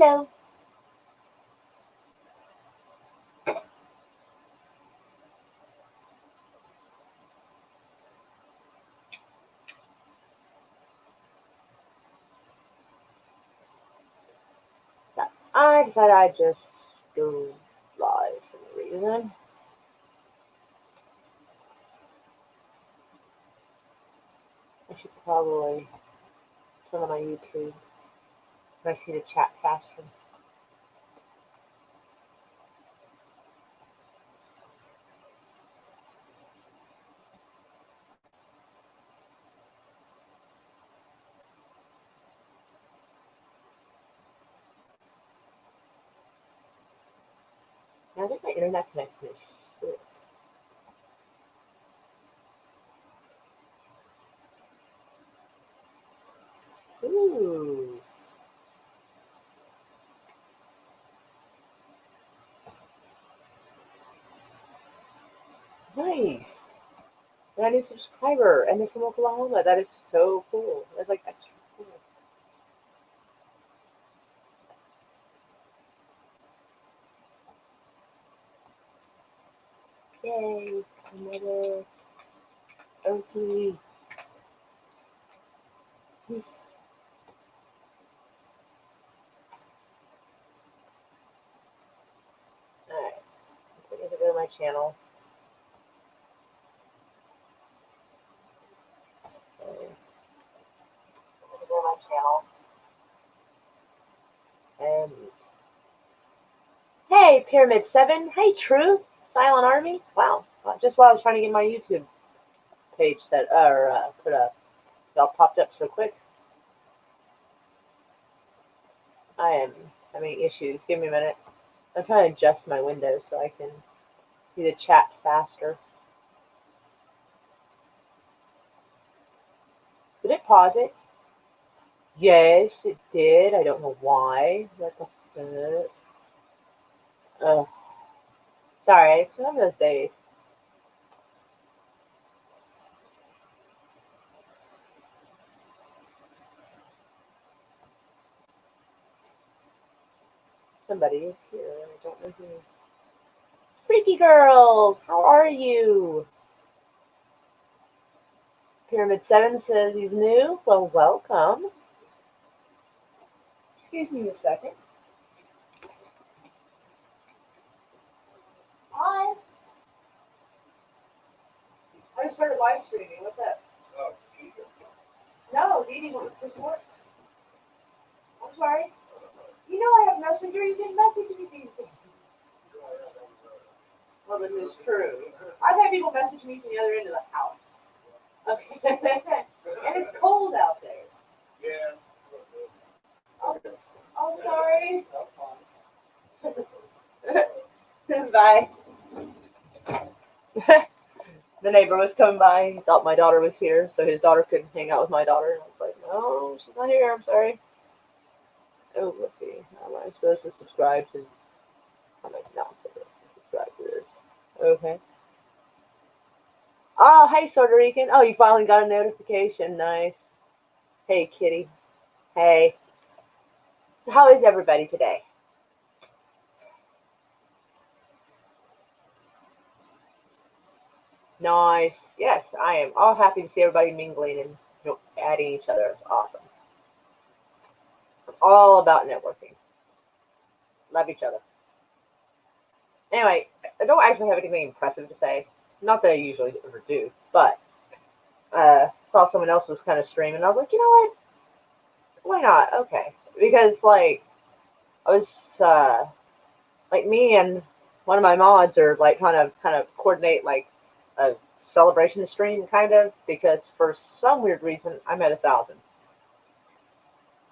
Hello. I decided I'd just go live for no reason. I should probably turn on my YouTube. I see the chat faster. I think my internet connection is shit. Ooh. Nice. And a new subscriber, and they're from Oklahoma. That is so cool. That's like extra cool. Yay. Another Okie. Alright. I'm going to go to my channel. And hey, Pyramid 7. Hey, Truth. Silent Army. Wow. Just while I was trying to get my YouTube page set or put up, y'all popped up so quick. I am having issues. Give me a minute. I'm trying to adjust my window so I can see the chat faster. Did it pause it? Yes, it did. I don't know why. What the fuck? Ugh. Sorry, it's one of those days. Somebody is here. I don't know who. Freaky girls, how are you? Pyramid 7 says he's new. Well, welcome. Excuse me a second. Hi. I just started live streaming. What's up? No, Dee Dee wants this work. I'm sorry. You know I have Messenger. You can message me these things. Well, this is true. I've had people message me from the other end of the house. Okay. And it's cold out there. Yeah. Oh, sorry. Bye. The neighbor was coming by. He thought my daughter was here, so his daughter couldn't hang out with my daughter. And I was like, no, she's not here. I'm sorry. Oh, let's see. How am I supposed to subscribe to? How am I not supposed to subscribe to this? Okay. Oh, hey, Puerto Rican. Oh, you finally got a notification. Nice. Hey, kitty. Hey. So how is everybody today? Nice. Yes, I am all happy to see everybody mingling and adding each other. It's awesome. I'm all about networking. Love each other. Anyway, I don't actually have anything impressive to say. Not that I usually ever do, but saw someone else was kind of streaming. I was like, you know what? Why not? Okay, because like I was like me and one of my mods are like kind of coordinate like a celebration stream kind of because for some weird reason I'm at 1,000.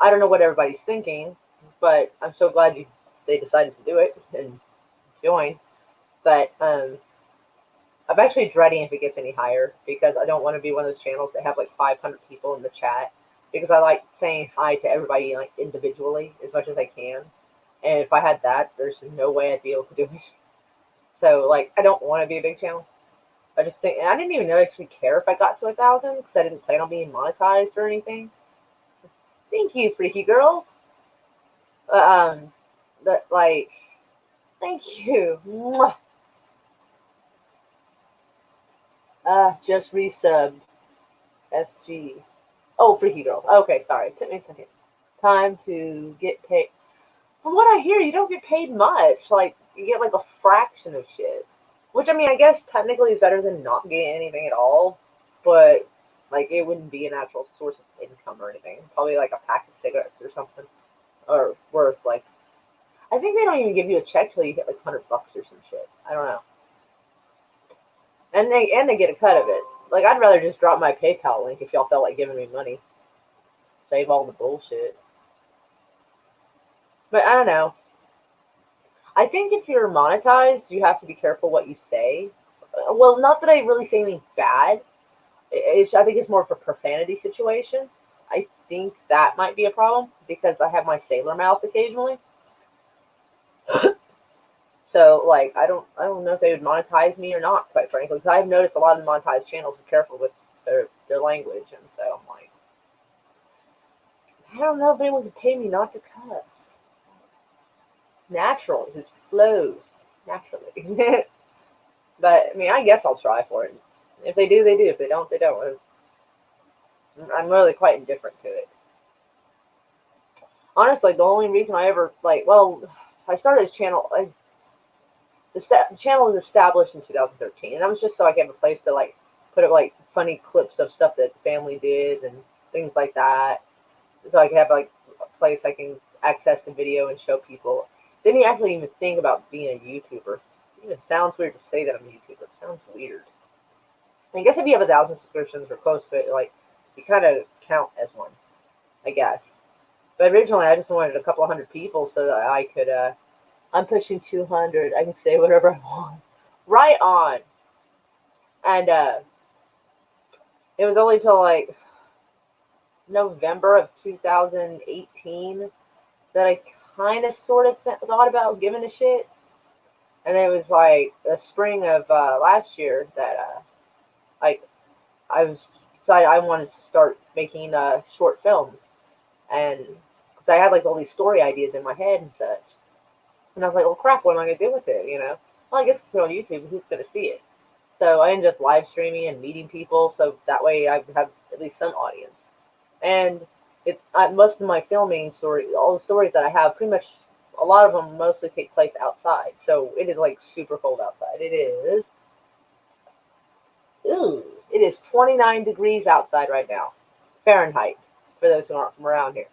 I don't know what everybody's thinking, but I'm so glad they decided to do it and join. But I'm actually dreading if it gets any higher because I don't want to be one of those channels that have like 500 people in the chat because I like saying hi to everybody like individually as much as I can. And if I had that, there's no way I'd be able to do it. So like I don't want to be a big channel. I just think, and I didn't even actually care if I got to 1,000 because I didn't plan on being monetized or anything. Thank you, freaky girls. But like, thank you. Mwah. Just resubbed. SG. Oh, Freaky Girl. Okay, sorry. It took me a second. Time to get paid. From what I hear, you don't get paid much. Like, you get like a fraction of shit. Which, I mean, I guess technically is better than not getting anything at all. But, like, it wouldn't be an actual source of income or anything. Probably like a pack of cigarettes or something. Or worth, like, I think they don't even give you a check till you get like $100 or some shit. I don't know. And they get a cut of it. Like, I'd rather just drop my PayPal link if y'all felt like giving me money. Save all the bullshit. But I don't know. I think if you're monetized, you have to be careful what you say. Well, not that I really say anything bad. I think it's more of a profanity situation. I think that might be a problem because I have my sailor mouth occasionally. So, like, I don't know if they would monetize me or not, quite frankly, because I've noticed a lot of the monetized channels are careful with their language, and so I'm like, I don't know if anyone could pay me not to cuss. Natural, it just flows naturally. But I mean, I guess I'll try for it. If they do, they do. If they don't, they don't. I'm really quite indifferent to it. Honestly, the only reason I ever I started this channel. The channel was established in 2013, and that was just so I could have a place to like put up like funny clips of stuff that the family did and things like that. So I could have like a place I can access the video and show people. Didn't actually even think about being a YouTuber. It even sounds weird to say that I'm a YouTuber. It sounds weird. I guess if you have 1,000 subscriptions or close to it, like you kind of count as one, I guess. But originally, I just wanted a couple hundred people so that I could. I'm pushing 200. I can say whatever I want. Right on. And it was only till like November of 2018 that I kind of sort of thought about giving a shit. And it was like the spring of last year that like I was decided I wanted to start making short films, and because I had like all these story ideas in my head and such, and I was like, well, crap, what am I gonna do with it? You know, well, I guess put it on YouTube. Who's gonna see it? So I ended up live streaming and meeting people, so that way I have at least some audience. And it's most of my filming story, all the stories that I have, pretty much a lot of them mostly take place outside. So it is like super cold outside. It is 29 degrees outside right now, Fahrenheit, for those who aren't from around here.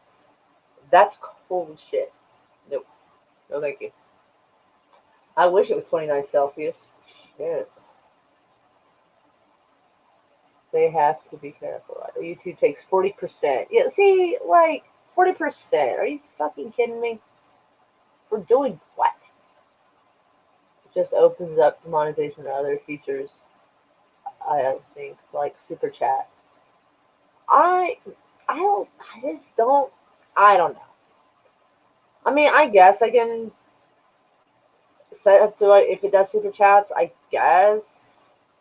That's cold shit. Nope. No, thank you. I wish it was 29 Celsius. Shit. They have to be careful. YouTube takes 40%. Yeah, see, like, 40%. Are you fucking kidding me? For doing what? It just opens up monetization to other features. I don't think, like super chat. I, I just don't. I don't know. I mean, I guess I can set up to it if it does super chats. I guess,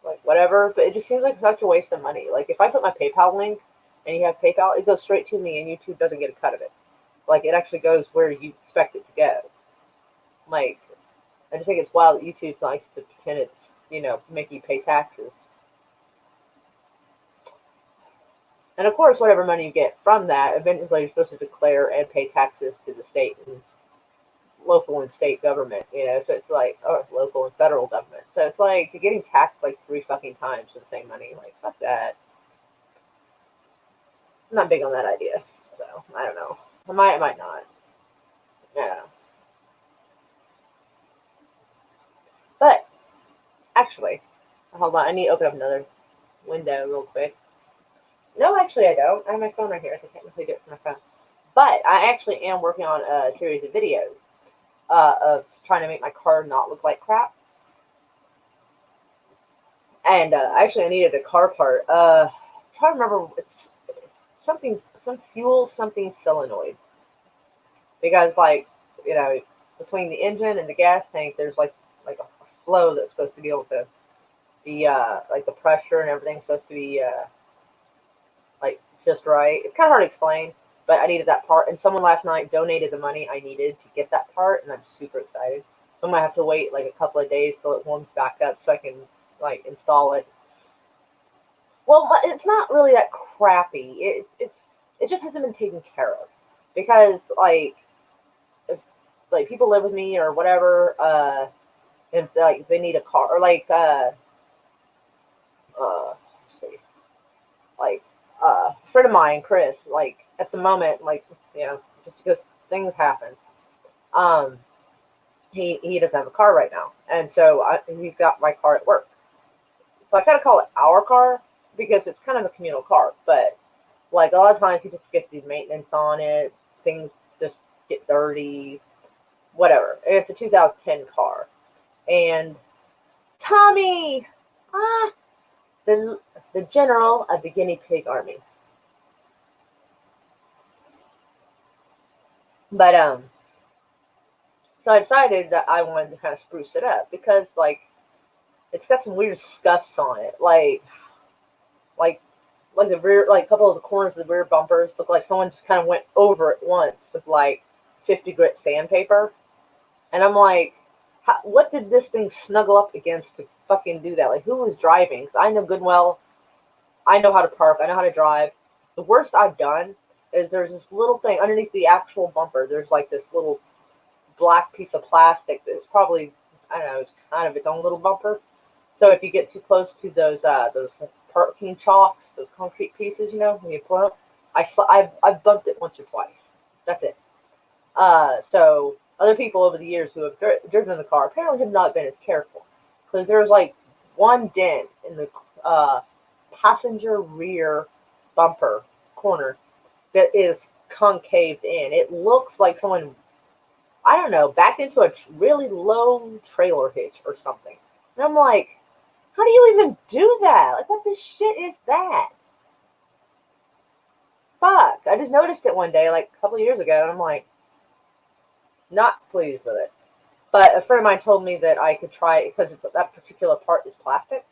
like whatever. But it just seems like such a waste of money. Like if I put my PayPal link and you have PayPal, it goes straight to me, and YouTube doesn't get a cut of it. Like it actually goes where you expect it to go. Like I just think it's wild that YouTube likes to pretend it's make you pay taxes. And of course, whatever money you get from that, eventually you're supposed to declare and pay taxes to the state and local and state government. So it's like, local and federal government. So it's like you're getting taxed like 3 fucking times for the same money. Like, fuck that. I'm not big on that idea. So I don't know. I might not. Yeah. But actually, hold on. I need to open up another window real quick. No, actually, I don't. I have my phone right here. I can technically do it from my phone. But I actually am working on a series of videos of trying to make my car not look like crap. And actually, I needed a car part. I'm trying to remember. It's some fuel, something solenoid. Because, like, between the engine and the gas tank, there's like a flow that's supposed to be able to be, like the pressure and everything's supposed to be, like, just right. It's kind of hard to explain. but I needed that part, and someone last night donated the money I needed to get that part, and I'm super excited. So I might have to wait like a couple of days till it warms back up so I can like install it. Well, it's not really that crappy. It just hasn't been taken care of because like if like people live with me or whatever, if like they need a car or like let's see, like a friend of mine, Chris, like at the moment, like just because things happen, um, he doesn't have a car right now, and so he's got my car at work. So I kind of call it our car because it's kind of a communal car, but like a lot of times people forget to do maintenance on it, things just get dirty, whatever. And it's a 2010 car, and Tommy, ah, the the general of the guinea pig army. But so I decided that I wanted to kind of spruce it up because like it's got some weird scuffs on it, like like the rear, like a couple of the corners of the rear bumpers look like someone just kind of went over it once with like 50 grit sandpaper, and I'm like, what did this thing snuggle up against to fucking do that? Like who was driving? 'Cause I know good and well, I know how to park, I know how to drive. The worst I've done is there's this little thing underneath the actual bumper. There's like this little black piece of plastic that's probably, I don't know, it's kind of its own little bumper. So if you get too close to those parking chalks, those concrete pieces, when you pull up, I've bumped it once or twice. That's it. So other people over the years who have driven the car apparently have not been as careful because there's like one dent in the uh, passenger rear bumper corner that is concaved in. It looks like someone, I don't know, backed into a really low trailer hitch or something. And I'm like, how do you even do that? Like, what the shit is that? Fuck. I just noticed it one day, like a couple of years ago, and I'm like, not pleased with it. But a friend of mine told me that I could try it because that particular part is plastic.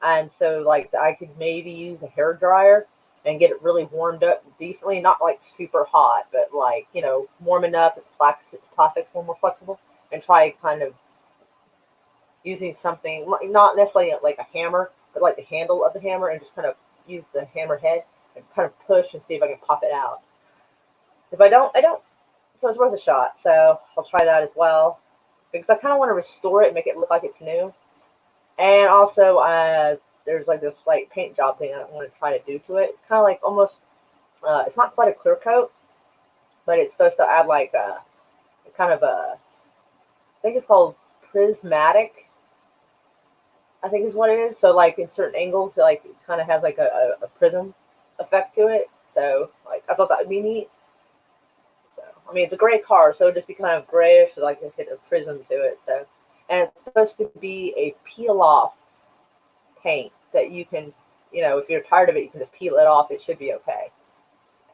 And so, like, I could maybe use a hair dryer and get it really warmed up decently, not like super hot, but like, warm enough that the plastic's a little more flexible, and try kind of using something, not necessarily like a hammer, but like the handle of the hammer, and just kind of use the hammer head and kind of push and see if I can pop it out. If I don't, I don't. So it's worth a shot. So I'll try that as well because I kind of want to restore it and make it look like it's new. And also, there's like this like paint job thing I want to try to do to it. It's kind of like almost, it's not quite a clear coat, but it's supposed to add like a kind of a, I think it's called prismatic, I think is what it is. So like in certain angles, like it kind of has like a prism effect to it. So like I thought that would be neat. So I mean it's a gray car, so it'd just be kind of grayish, so like a hit of prism to it. So and it's supposed to be a peel off paint that you can, if you're tired of it, you can just peel it off. It should be okay.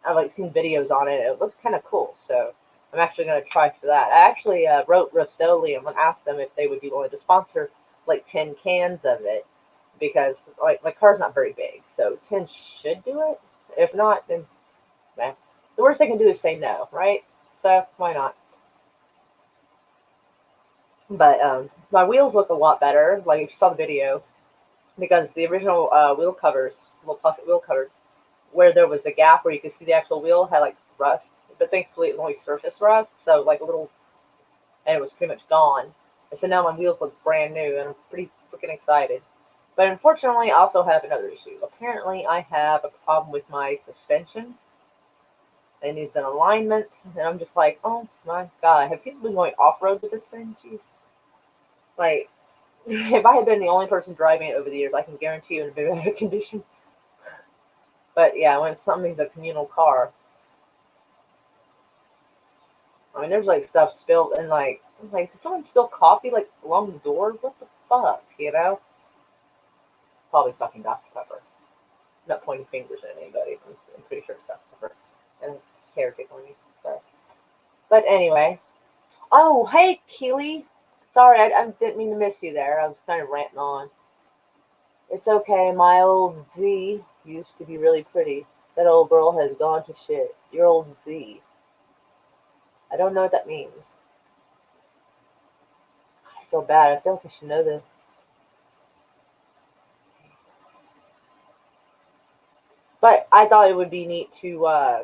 I've like seen videos on it. It looks kind of cool. So I'm actually going to try for that. I actually wrote Rust-Oleum and asked them if they would be willing to sponsor like 10 cans of it because like my car's not very big, so 10 should do it. If not, then nah. The worst they can do is say no, right? So why not? But my wheels look a lot better. Like if you saw the video, because the original wheel covers, little plastic wheel covers, where there was a gap where you could see the actual wheel had like rust, but thankfully it was only surface rust, so like a little, and it was pretty much gone. And so now my wheels look brand new, and I'm pretty freaking excited. But unfortunately, I also have another issue. Apparently, I have a problem with my suspension. It needs an alignment, and I'm just like, oh my god, have people been going off road with this thing? Jeez, like if I had been the only person driving it over the years, I can guarantee you in a better condition. But yeah, when something's a communal car, I mean, there's like stuff spilled and like did someone spill coffee like along the door? What the fuck, Probably fucking Dr. Pepper. I'm not pointing fingers at anybody. I'm pretty sure it's Dr. Pepper. And hair tickling me. But anyway. Oh, hey, Keely. Sorry, I didn't mean to miss you there. I was kind of ranting on. It's okay. My old Z used to be really pretty. That old girl has gone to shit. You're old Z. I don't know what that means. I feel bad. I feel like I should know this. But I thought it would be neat to uh,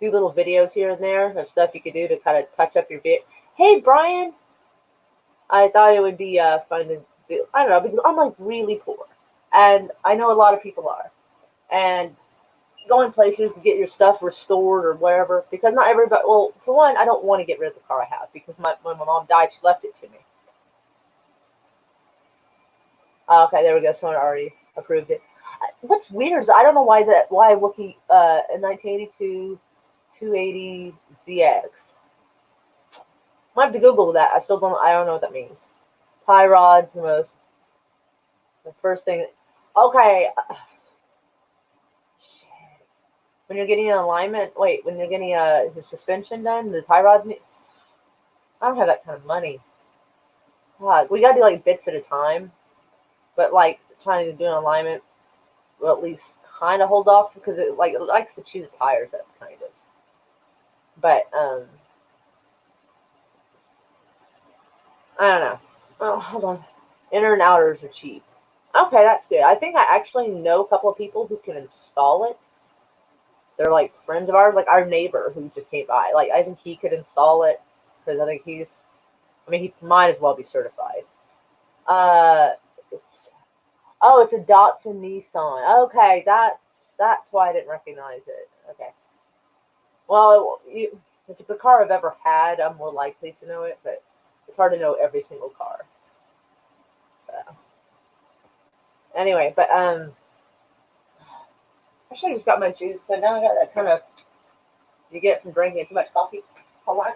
do little videos here and there of stuff you could do to kind of touch up your bit. Hey, Brian. I thought it would be fun to do. I don't know, because I'm like really poor. And I know a lot of people are. And going places to get your stuff restored or wherever, because not everybody, well, for one, I don't want to get rid of the car I have, because when my mom died, she left it to me. Okay, there we go. Someone already approved it. What's weird is I don't know why Wookiee in 1982 280 ZX. I have to Google that. I don't know what that means. Tie rods, the first thing. Okay, shit. When you're getting an alignment, wait, when you're getting the suspension done, the tie rods. I don't have that kind of money. God, we gotta do like bits at a time, but like trying to do an alignment will at least kind of hold off because it likes to chew the tires up kind of. But I don't know. Oh, hold on. Inner and outers are cheap. Okay, that's good. I think I actually know a couple of people who can install it. They're like friends of ours, like our neighbor who just came by. Like I think he could install it because I think he's. I mean, he might as well be certified. Uh, it's, oh, it's a Datsun Nissan. Okay, that's why I didn't recognize it. Okay. Well, if it's a car I've ever had, I'm more likely to know it, but it's hard to know every single car. So. Anyway, but I should have just got my juice, but now I got that kind of you get from drinking too much coffee. Hold on.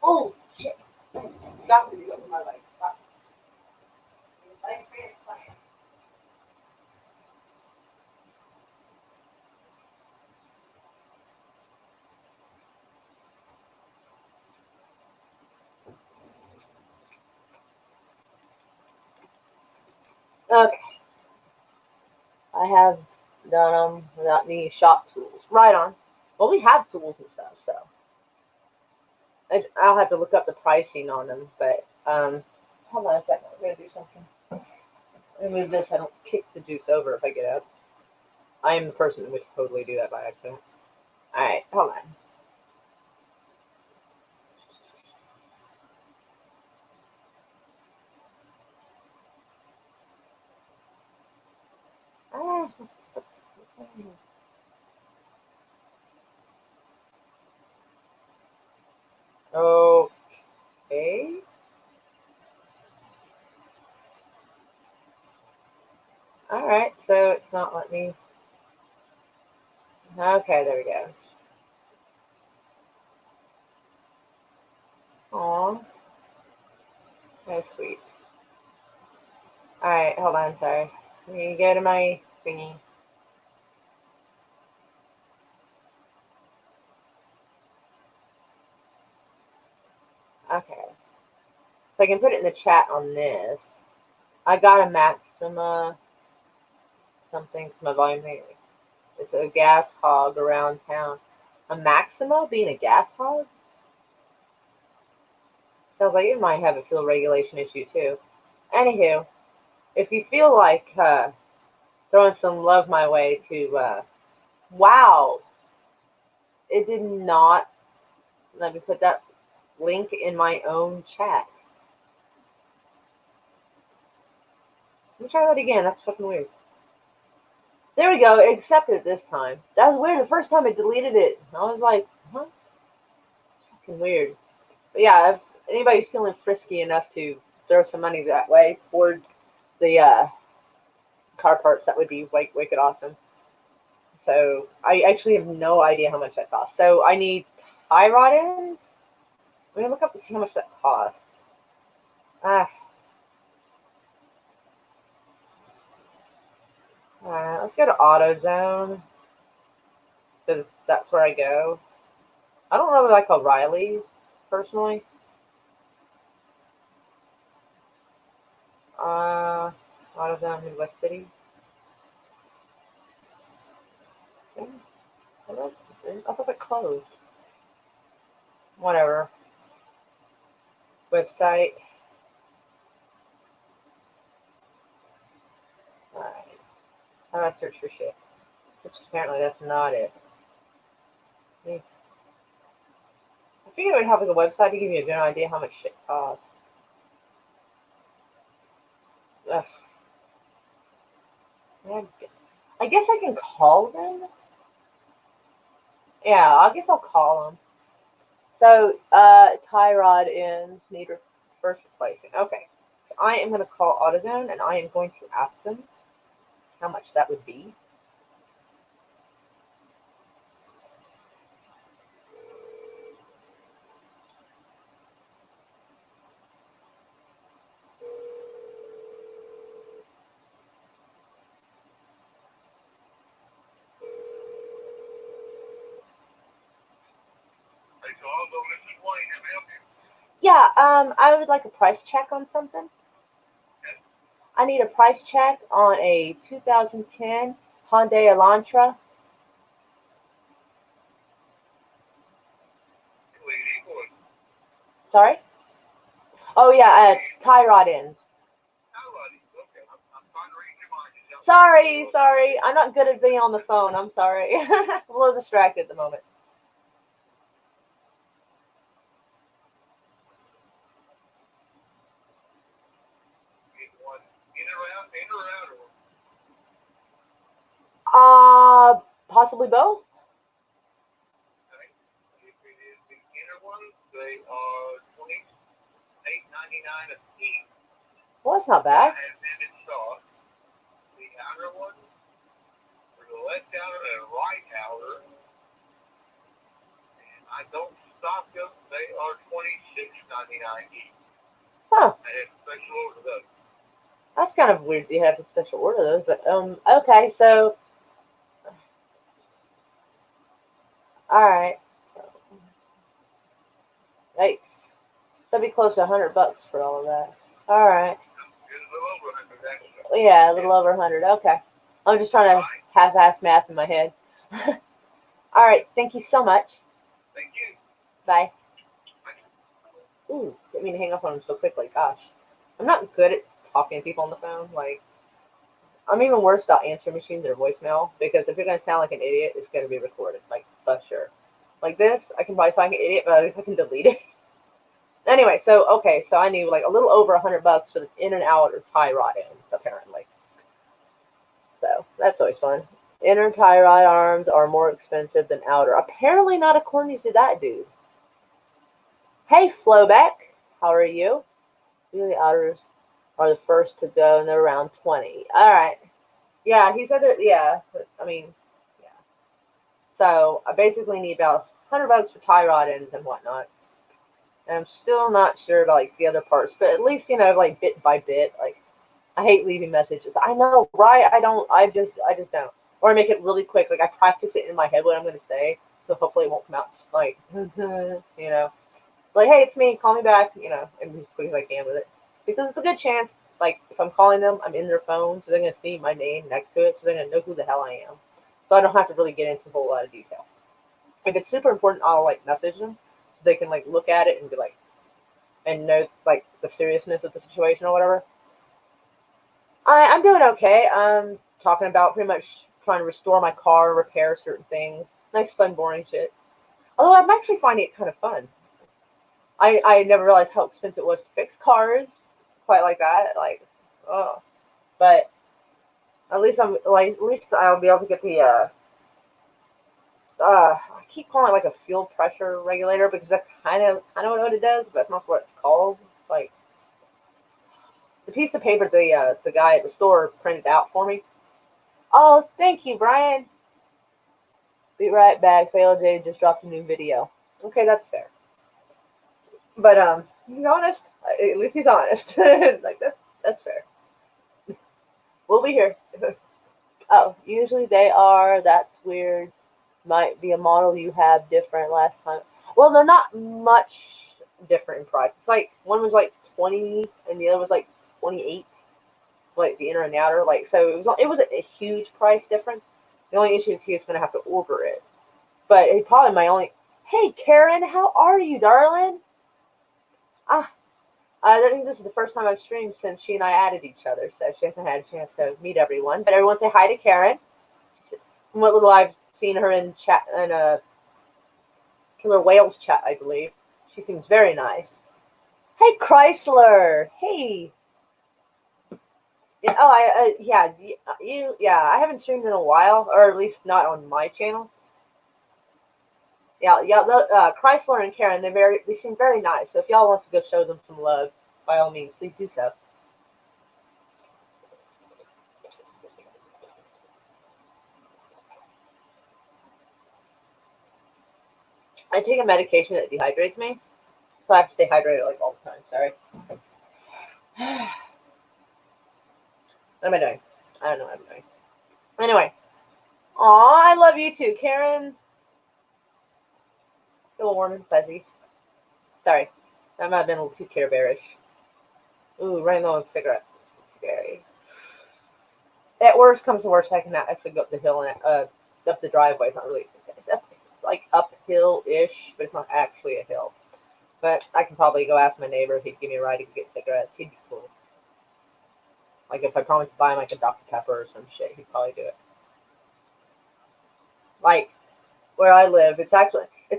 Oh shit! Got to open my leg. Okay, I have done them without any shop tools. Right on. Well, we have tools and stuff, so I'll have to look up the pricing on them. But hold on a second. I'm gonna do something. Let me move this. I don't kick the juice over if I get up. I am the person that would totally do that by accident. All right, hold on. Ah, okay. All right. So it's not letting me. Okay, there we go. Aw, that's sweet. All right, hold on. Sorry. Let me go to my thingy. Okay. So I can put it in the chat on this. I got a Maxima something for my volume thing. It's a gas hog around town. A Maxima being a gas hog? Sounds like it might have a fuel regulation issue too. Anywho, if you feel like throwing some love my way to, wow, it did not let me put that link in my own chat. Let me try that again. That's fucking weird. There we go. It accepted it this time. That was weird. The first time it deleted it. I was like, huh? Fucking weird. But yeah, if anybody's feeling frisky enough to throw some money that way toward the car parts, that would be wicked awesome. So I actually have no idea how much that costs. So I need tie rod ends. I'm gonna look up to see how much that costs. Ah, let's go to AutoZone because that's where I go. I don't really like O'Reilly's personally. Uh, AutoZone Midwest City. I thought it closed. Whatever. Website. Alright. How do I search for shit? Which apparently that's not it. I figured it would have like a website to give you a general idea how much shit costs. Ugh. I guess I can call them. Yeah, I guess I'll call them. So, tie rod ends need first replacing. Okay. So I am going to call AutoZone and I am going to ask them how much that would be. Yeah, I would like a price check on something. I need a price check on a 2010 Hyundai Elantra. Sorry? Oh, yeah, tie rod ends. Sorry. I'm not good at being on the phone. I'm sorry. I'm a little distracted at the moment. Possibly both. Well, that's not bad. Huh. That's kind of weird you have to special order those, but okay, so alright. Yikes. That'd be close to $100 for all of that. Alright. Yeah, a little over 100. Okay. I'm just trying to half-ass math in my head. Alright, thank you so much. Bye. Ooh, didn't mean to hang up on him so quickly. Gosh. I'm not good at talking to people on the phone. Like, I'm even worse about answering machines or voicemail because if you're going to sound like an idiot, it's going to be recorded. Like, for sure. Like this, I can probably sound like an idiot, but at least I can delete it. Anyway, so I need like a little over $100 for the in and out or tie rod ends, apparently. So that's always fun. Inner tie rod arms are more expensive than outer. Apparently not according to that dude. Hey, Flowback, how are you? Usually outers are the first to go, and they're around 20. All right. Yeah, he said that. Yeah, I mean, yeah. So I basically need about $100 for tie rod ends and whatnot. And I'm still not sure about like the other parts, but at least like bit by bit. Like I hate leaving messages. I know, right? I don't. I just don't. Or I make it really quick. Like I practice it in my head what I'm going to say, so hopefully it won't come out just like like, hey, it's me. Call me back. And be as quick as I can with it because it's a good chance. Like if I'm calling them, I'm in their phone, so they're going to see my name next to it, so they're going to know who the hell I am. So I don't have to really get into a whole lot of detail. If it's super important, I'll like message them so they can like look at it and be like and know like the seriousness of the situation or whatever. I'm doing okay. I'm talking about pretty much trying to restore my car, repair certain things. Nice, fun, boring shit. Although I'm actually finding it kind of fun. I never realized how expensive it was to fix cars, quite like that. Like, oh, but at least I'll be able to get the I keep calling it like a fuel pressure regulator because that's kind of what it does, but that's not what it's called. It's like the piece of paper the guy at the store printed out for me. Oh, thank you, Brian. Be right back. Fail J just dropped a new video. Okay, that's fair. But he's honest. At least he's honest. Like that's fair. We'll be here. Oh, usually they are. That's weird. Might be a model you have different last time. Well, they're not much different in price. It's like one was like 20 and the other was like 28. Like the inner and the outer. Like so it was a huge price difference. The only issue is he's going to have to order it. But he probably my only. Hey, Karen, how are you, darling? Ah, I think this is the first time I've streamed since she and I added each other, so she hasn't had a chance to meet everyone. But everyone say hi to Karen. From what little I've seen her in chat in a Killer Whales chat, I believe, she seems very nice. Hey, Chrysler. Hey. Yeah, I haven't streamed in a while, or at least not on my channel. Chrysler and Karen, they seem very nice. So if y'all want to go show them some love, by all means, please do so. I take a medication that dehydrates me, so I have to stay hydrated like all the time. Sorry. What am I doing? I don't know what I'm doing. Anyway, aw, I love you too, Karen. A little warm and fuzzy. Sorry, that might have been a little too Care Bearish. Ooh, right now with cigarettes. It's scary. At worst comes to worst, I can actually go up the hill and up the driveway. It's not really, it's like uphill-ish, but it's not actually a hill. But I can probably go ask my neighbor if he'd give me a ride to get cigarettes. He'd be cool. Like if I promised to buy him like a Dr. Pepper or some shit, he'd probably do it. Like where I live, it's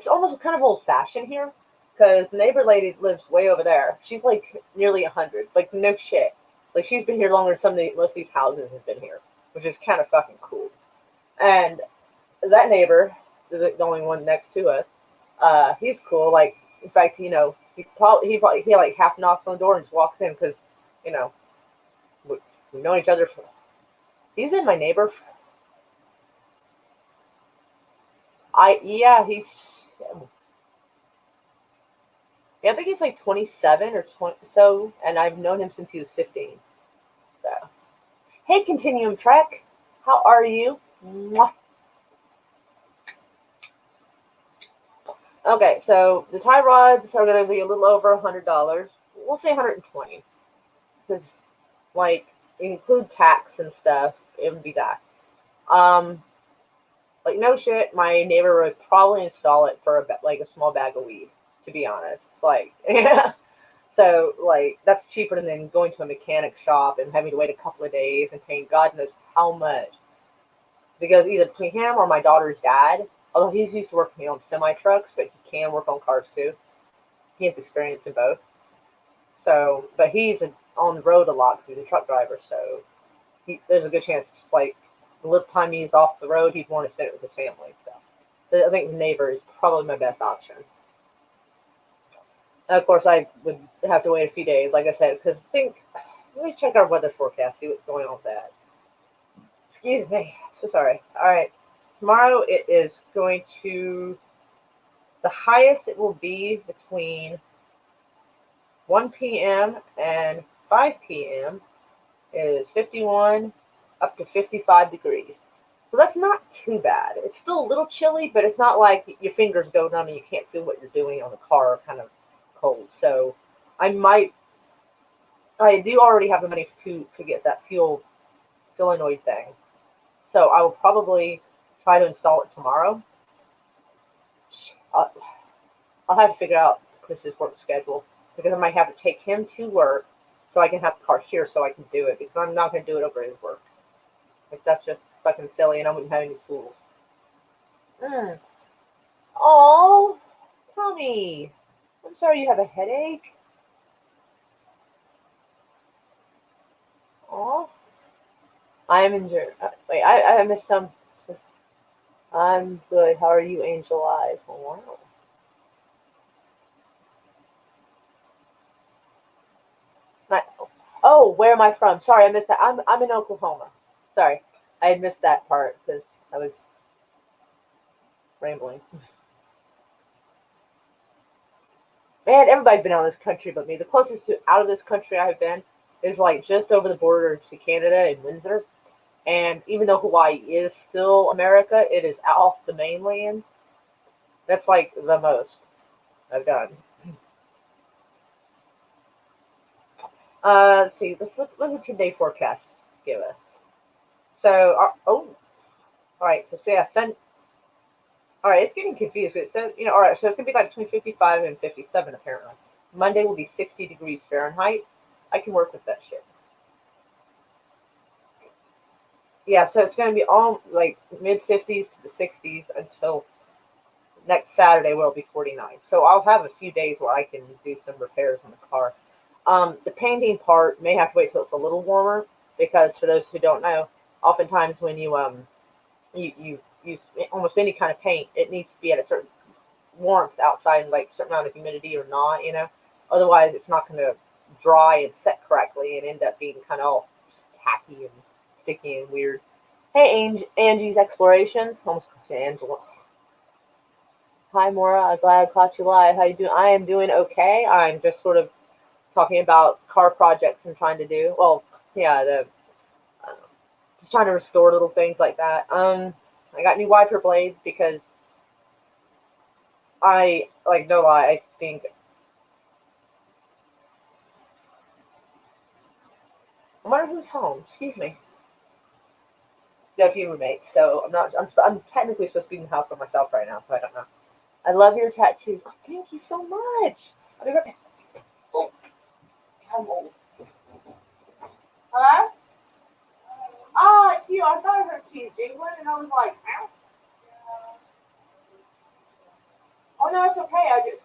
almost kind of old-fashioned here because the neighbor lady lives way over there. She's like nearly 100. Like no shit. Like she's been here longer than most of these houses have been here, which is kind of fucking cool. And that neighbor, the only one next to us, he's cool. Like in fact, he like half knocks on the door and just walks in because we've known each other for. He's been my neighbor. He's. Yeah, I think he's like 27 or 20 so, and I've known him since he was 15. So, hey, Continuum Trek, how are you? Mwah. Okay, so the tie rods are going to be a little over $100. We'll say 120, because like include tax and stuff, it would be that. Like no shit, my neighbor would probably install it for a small bag of weed. To be honest, like yeah. So like that's cheaper than going to a mechanic shop and having to wait a couple of days and paying God knows how much. Because either between him or my daughter's dad, although he's used to working on semi trucks, but he can work on cars too. He has experience in both. So, but he's on the road a lot because he's a truck driver. So there's a good chance, like the little time he's off the road, he'd want to spend it with his family. So I think the neighbor is probably my best option. And of course, I would have to wait a few days, like I said, because let me check our weather forecast, see what's going on with that. Excuse me. So sorry. All right. Tomorrow it is going to, the highest it will be between 1 p.m. and 5 p.m. is 51 up to 55 degrees. So that's not too bad. It's still a little chilly, but it's not like your fingers go numb and you can't feel what you're doing on the car kind of cold. So I do already have the money to get that fuel solenoid thing. So I will probably try to install it tomorrow. I'll have to figure out Chris's work schedule because I might have to take him to work so I can have the car here so I can do it because I'm not going to do it over his work. Like that's just fucking silly and I wouldn't have any schools. Oh, Tommy. I'm sorry you have a headache. Oh, I'm injured. Wait, I missed some. I'm good. How are you, Angel Eyes? Oh, wow. Oh, where am I from? Sorry, I missed that. I'm in Oklahoma. Sorry, I had missed that part because I was rambling. Man, everybody's been out of this country but me. The closest to out of this country I have been is like just over the border to Canada in Windsor. And even though Hawaii is still America, it is off the mainland. That's like the most I've done. Let's see. What does the 10-day forecast give us? So, All right, so yeah, all right, it's getting confused. It says, all right, so it's gonna be like between 55 and 57 apparently. Monday will be 60 degrees Fahrenheit. I can work with that shit. Yeah, so it's gonna be all like mid 50s to the 60s until next Saturday, where it'll be 49. So I'll have a few days where I can do some repairs on the car. The painting part may have to wait till it's a little warmer because, for those who don't know, oftentimes when you use almost any kind of paint, it needs to be at a certain warmth outside, like a certain amount of humidity or not. Otherwise, it's not going to dry and set correctly and end up being kind of all tacky and sticky and weird. Hey, Angie's Explorations. Almost called you Angela. Hi, Maura. I'm glad I caught you live. How you doing? I am doing okay. I'm just sort of talking about car projects I'm trying to do. Well, yeah, uh, just trying to restore little things like that. I got new wiper blades because no lie, I think I wonder who's home. Excuse me. Got a few roommates, so I'm not. I'm technically supposed to be in the house by myself right now, so I don't know. I love your tattoos. Oh, thank you so much. I'll be right back. Oh, hello. Hello? Ah, it's you. I thought I heard keys jingling, and I was like, ow. Oh no, it's okay. I just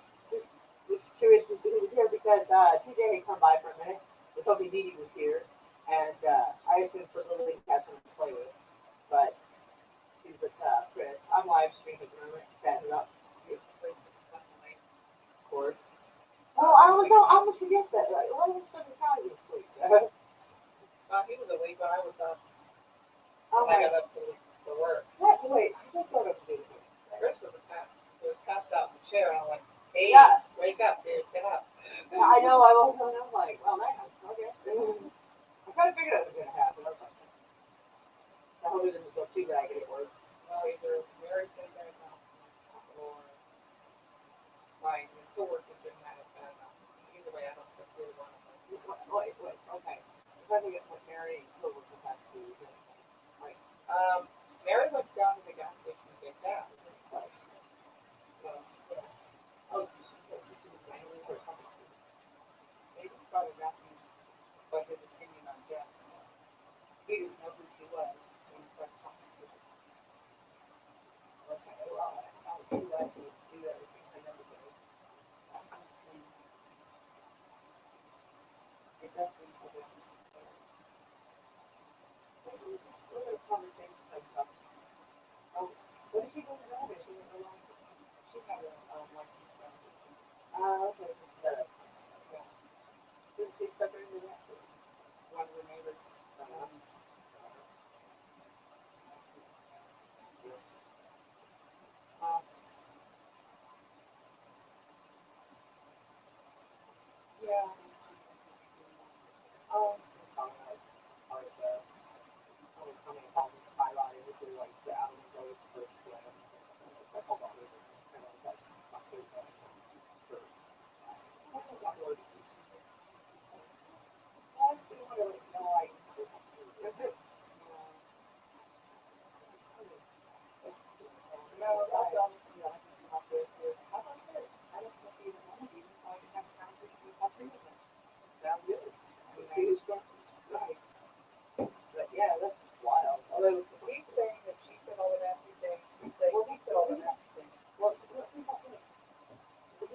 was curious as to who was here because TJ had come by for a minute. They told me Dee Dee was here, and I assumed for Lily had someone to play with, but she's with Chris. I'm live streaming at the moment, setting it up. Of course. Oh, I almost forget that. Like, what was the time this week? He was awake, but I was up. Oh, I got up to work. What? Wait, I just got up to do this. Chris was passed out in the chair, and I'm like, hey, yeah. Wake up, dude, get up. Yeah, I know, I was like, well, man, okay. I kind of figured it was going to happen. I hope it didn't go too ragged at work. Well, either Mary's been there now, or my coworker's been mad at that. Either way, I don't think really want to. Wait, okay. I'm trying to get what Mary and coworkers have to do. Like, Mary went down to the gas station to get gas. Like, so, yeah. Oh, she was angry or something. Maybe started asking what his opinion on gas. He didn't know who she was when he started talking to her. Okay, well, I would do that to do everything I never do. It does seem to be. What are conversations like about? Oh, what did she go to know? She went along. She had a license. Okay. Yeah. Didn't she step into that? One of the neighbors. Um, uh, yeah. Oh, it's all right. Part of the coming home highlighted with the like the out of the road first. Like, hold on, kind of like my favorite first. I think that word. I see what it was. No, I. No, that's all. Yeah, not this. How about this? I don't know if you want to even have a conversation with my friends. Sounds good. I mean, right. But yeah, that's wild. Although he's saying that she said all the nasty things. He's saying well, he said all the nasty things. Well, you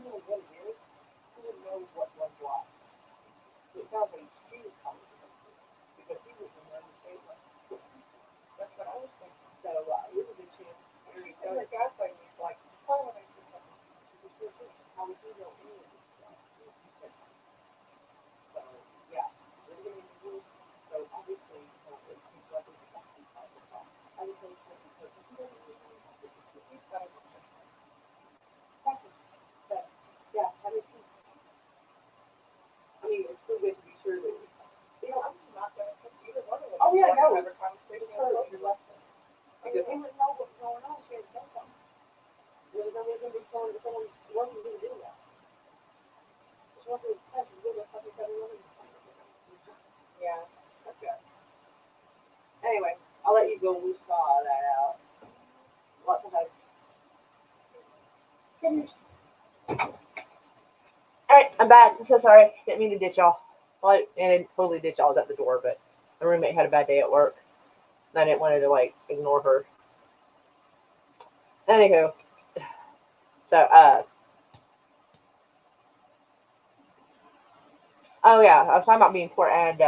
know what it is? He didn't know what was what. So it sounds like she was coming to him because he was the one who said what. That's what I was thinking. So it was a chance. And the guy's like, oh, when I see something, how would you know any of this stuff? So yeah, we're getting the rules. So obviously, it seems like it's something like that. I would say because he doesn't really have to. He's got to practice. But yeah, I mean, it's still good to be sure that I'm not going to either one of them. Oh yeah, no. Have a conversation with your lesson. Because he would know what's going on. She had done something. There was no reason to be telling someone wasn't going to do that. It's not the expression. Give us something better than yeah, that's good. Anyway, I'll let you go. We saw that out. Alright, I'm back. I'm so sorry. Didn't mean to ditch y'all. Well, and I didn't totally ditch y'all at the door, but my roommate had a bad day at work. And I didn't want to, like, ignore her. Anywho. So, oh yeah, I was talking about being poor, and,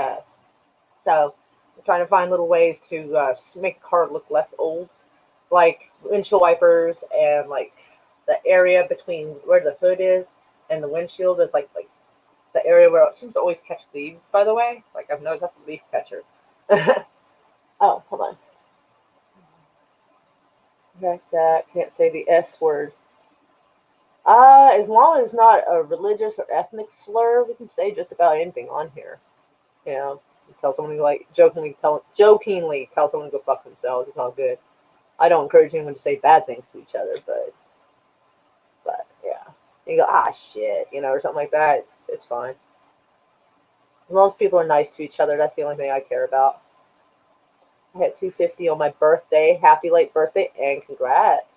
so, I'm trying to find little ways to, make a car look less old. Like, windshield wipers and, like, the area between where the hood is and the windshield is, like, the area where it seems to always catch leaves, by the way. Like, I've noticed that's a leaf catcher. Oh, hold on. Back that. Can't say the S word. As long as it's not a religious or ethnic slur, we can say just about anything on here. You know, you tell someone to, like, jokingly tell someone to go fuck themselves. It's not good. I don't encourage anyone to say bad things to each other, but yeah, you go shit, or something like that. It's fine. As long as people are nice to each other, that's the only thing I care about. I hit 250 on my birthday. Happy late birthday and congrats.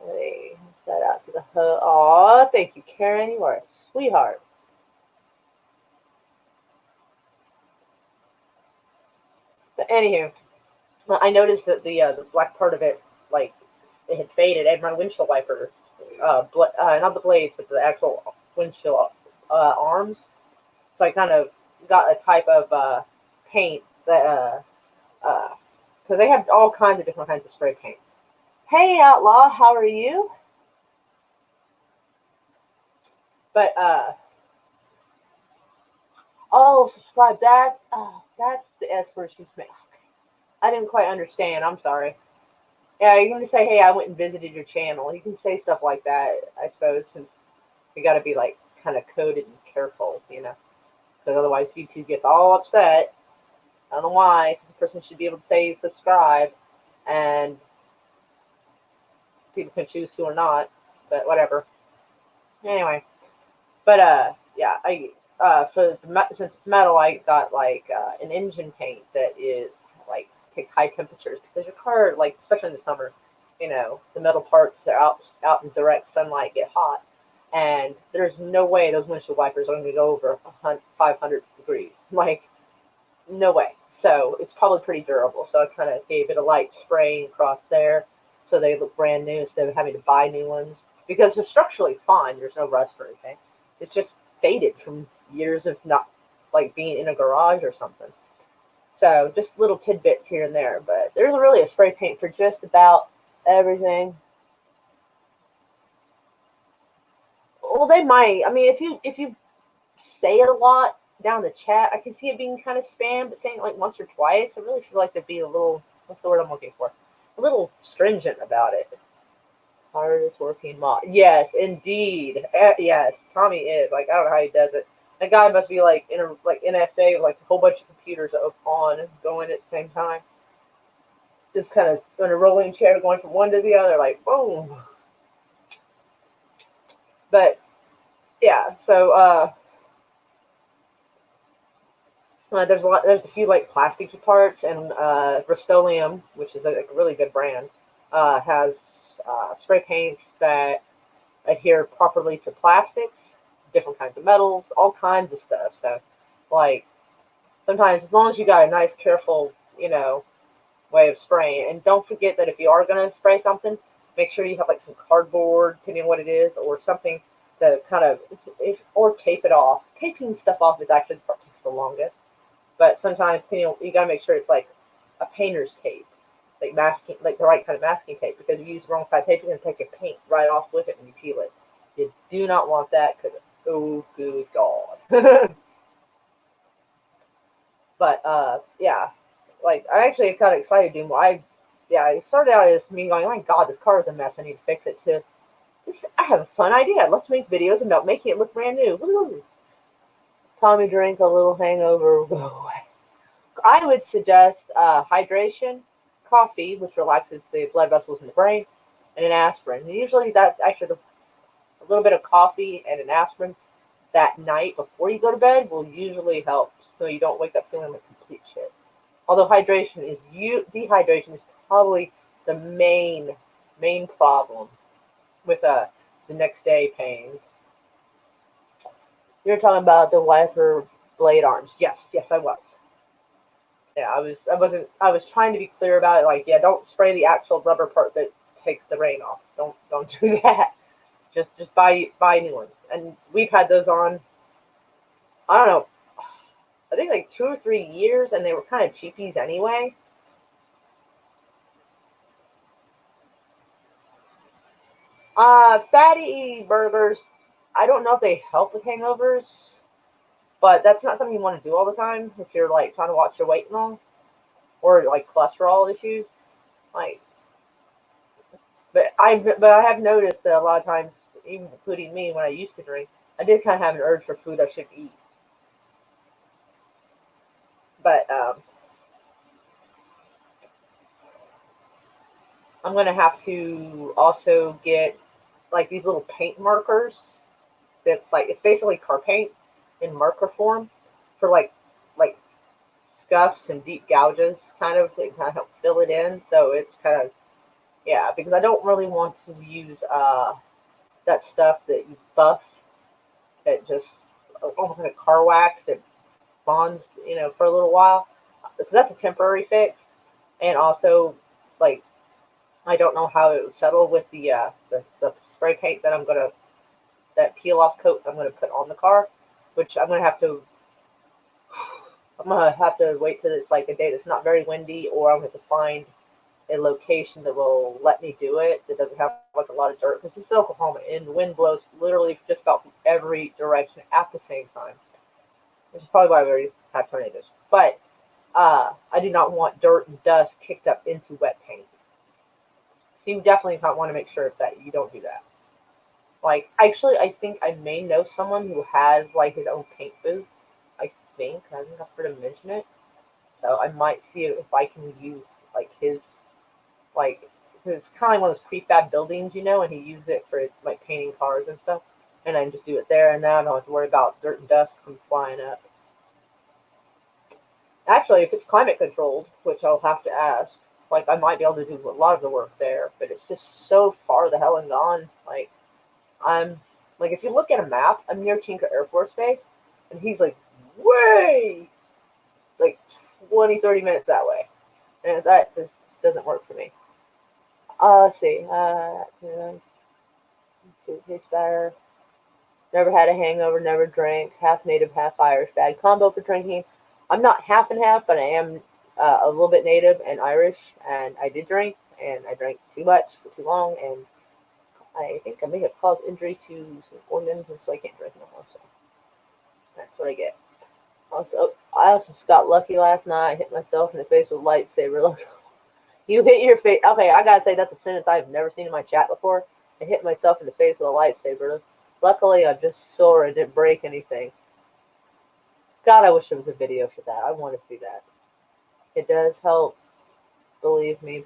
Hey, shout out to the Aw, thank you, Karen. You are a sweetheart. But anywho, I noticed that the black part of it, like, it had faded, and my windshield wiper, not the blades, but the actual windshield arms. So I kind of got a type of paint that, because they have all kinds of different kinds of spray paint. Hey, Outlaw, how are you? But subscribe. That's the S word she's made. I didn't quite understand. I'm sorry. Yeah, you can just say, hey, I went and visited your channel. You can say stuff like that, I suppose, since you got to be, like, kind of coded and careful, because otherwise YouTube gets all upset. I don't know why. The person should be able to say subscribe, and people can choose to or not, but whatever. Anyway, but yeah, since it's metal, I got, like, an engine paint that is, like, takes high temperatures, because your car, like, especially in the summer, the metal parts are out in direct sunlight, get hot, and there's no way those windshield wipers are going to go over 500 degrees. Like, no way. So it's probably pretty durable. So I kind of gave it a light spraying across there, so they look brand new instead of having to buy new ones, because they're structurally fine. There's no rust or anything. It's just faded from years of not, like, being in a garage or something. So just little tidbits here and there, but there's really a spray paint for just about everything. Well, they might. I mean, if you say it a lot down the chat, I can see it being kind of spam, but saying it like once or twice, I really feel like to be a little, what's the word I'm looking for? A little stringent about it. Hardest working mod. Yes, indeed. Yes, Tommy is. Like, I don't know how he does it. That guy must be like in a NSA with like a whole bunch of computers on going at the same time. Just kind of in a rolling chair going from one to the other, like boom. But yeah, so there's a few like plasticky parts, and Rust-Oleum, which is a really good brand, has spray paints that adhere properly to plastics, different kinds of metals, all kinds of stuff. So, like, sometimes as long as you got a nice, careful, way of spraying, and don't forget that if you are going to spray something, make sure you have like some cardboard, depending on what it is, or something to kind of, or tape it off. Taping stuff off is actually the part that takes the longest, but sometimes you got to make sure it's like a painter's tape, like masking, like the right kind of masking tape, because if you use the wrong side tape, you're going to take your paint right off with it when you peel it. You do not want that, because oh good god. But yeah, like, I actually got excited doing more. It started out as me going, oh my god, this car is a mess, I need to fix it, to I have a fun idea, let's make videos about making it look brand new. Woo! Tommy drink a little hangover, go away. I would suggest hydration, coffee, which relaxes the blood vessels in the brain, and an aspirin. And usually that's actually a little bit of coffee and an aspirin that night before you go to bed will usually help, so you don't wake up feeling like complete shit. Although dehydration is probably the main problem with the next day pains. You're talking about the wiper blade arms. Yes, yes, I was. Yeah, I was trying to be clear about it. Like, yeah, don't spray the actual rubber part that takes the rain off. Don't do that. Just buy new ones. And we've had those on. I don't know. I think like 2 or 3 years, and they were kind of cheapies anyway. Fatty burgers. I don't know if they help with hangovers, but that's not something you want to do all the time if you're like trying to watch your weight and all, or like cholesterol issues. Like, but I have noticed that a lot of times, even including me when I used to drink, I did kind of have an urge for food I shouldn't eat. But I'm gonna have to also get like these little paint markers. That's like it's basically car paint in marker form for like scuffs and deep gouges, kind of to kind of help fill it in. So it's kind of yeah, because I don't really want to use that stuff that you buff that just almost like a car wax that bonds, for a little while. Because that's a temporary fix, and also like I don't know how it would settle with the spray paint that peel off coat I'm gonna put on the car, which I'm gonna have to wait till it's like a day that's not very windy, or I'm gonna have to find a location that will let me do it that doesn't have like a lot of dirt because it's Oklahoma and the wind blows literally just about from every direction at the same time, which is probably why we already have tornadoes. But I do not want dirt and dust kicked up into wet paint. So you definitely want to make sure that you don't do that. Like, actually, I think I may know someone who has like his own paint booth. I think I've heard him mention it. So I might see if I can use like his like cause it's kind of like one of those prefab buildings, and he used it for like painting cars and stuff. And I can just do it there, and now I don't have to worry about dirt and dust from flying up. Actually, if it's climate controlled, which I'll have to ask, like I might be able to do a lot of the work there, but it's just so far the hell and gone. Like I'm like if you look at a map, I'm near Tinker Air Force Base, and he's like way like 20, 30 minutes that way, and that just doesn't work for me. Let's see. Tastes better. Never had a hangover. Never drank. Half native, half Irish. Bad combo for drinking. I'm not half and half, but I am a little bit native and Irish, and I did drink, and I drank too much for too long, and I think I may have caused injury to some organs, and so I can't drink no more. So that's what I get. I also got lucky last night. I hit myself in the face with a lightsaber. Look, you hit your face. Okay, I gotta say that's a sentence I've never seen in my chat before. I hit myself in the face with a lightsaber. Luckily, I'm just sore and didn't break anything. God, I wish there was a video for that. I want to see that. It does help, believe me.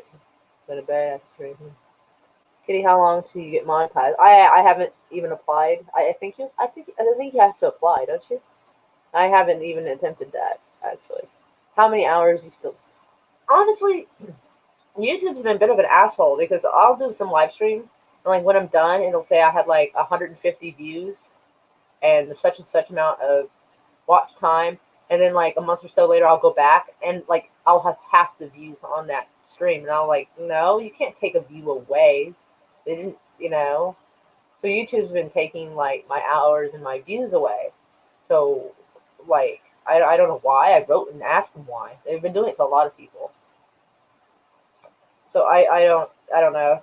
But a bad Kitty, how long till you get monetized? I haven't even applied. I think you have to apply, don't you? I haven't even attempted that actually. How many hours you still? Honestly, YouTube's been a bit of an asshole because I'll do some live stream and like when I'm done, it'll say I had like 150 views and such and such amount of watch time, and then like a month or so later, I'll go back and like I'll have half the views on that stream, and I'll like, no, you can't take a view away. They didn't. So YouTube's been taking like my hours and my views away. So like I don't know why. I wrote and asked them why. They've been doing it to a lot of people. So I don't know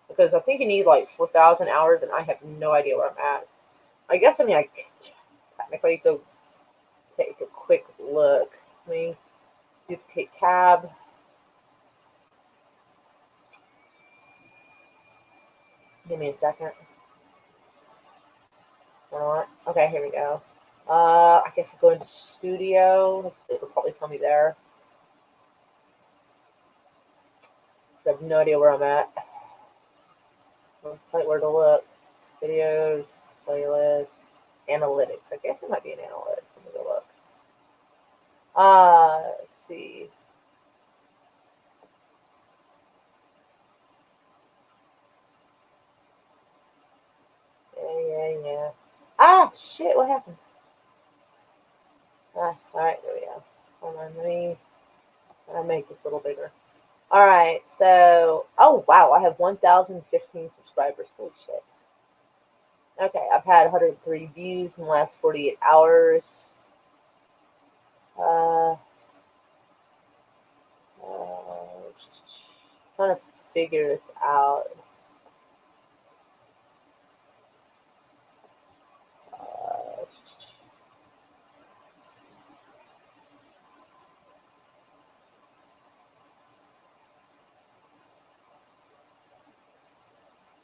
because I think you need like 4,000 hours, and I have no idea where I'm at. I technically go take a quick look. Let me duplicate tab. Give me a second. Okay, here we go. I guess I go into studio. It'll probably tell me there. I have no idea where I'm at. Let's where to look. Videos, playlist, analytics. I guess it might be an analytics. Let me go look. Let's see. happened? Alright, there we go. Hold on, I'll make this a little bigger. Alright, so, oh wow, I have 1,015 subscribers. Holy shit. Okay, I've had 103 views in the last 48 hours. Uh, trying to figure this out.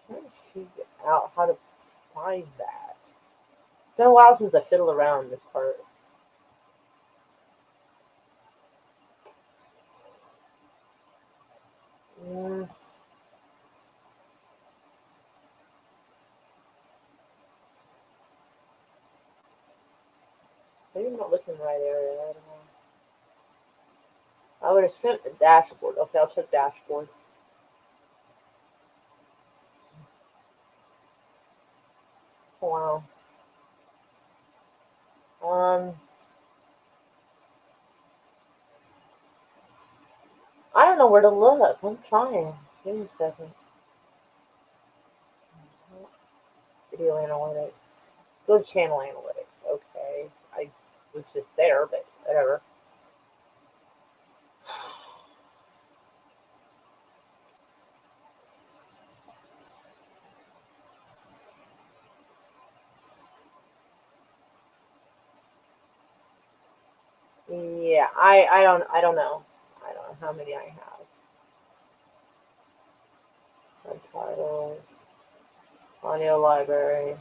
Trying to figure out how to find that. It's been a while since I fiddled around this part. Maybe I'm not looking in the right area. I don't know. I would assume the dashboard. Okay, I'll check dashboard. Wow. I don't know where to look. I'm trying. Give me a second. Video analytics. Go to channel analytics. Okay. I was just there, but whatever. Yeah, I don't know. I don't know how many I have. Subtitle, audio library,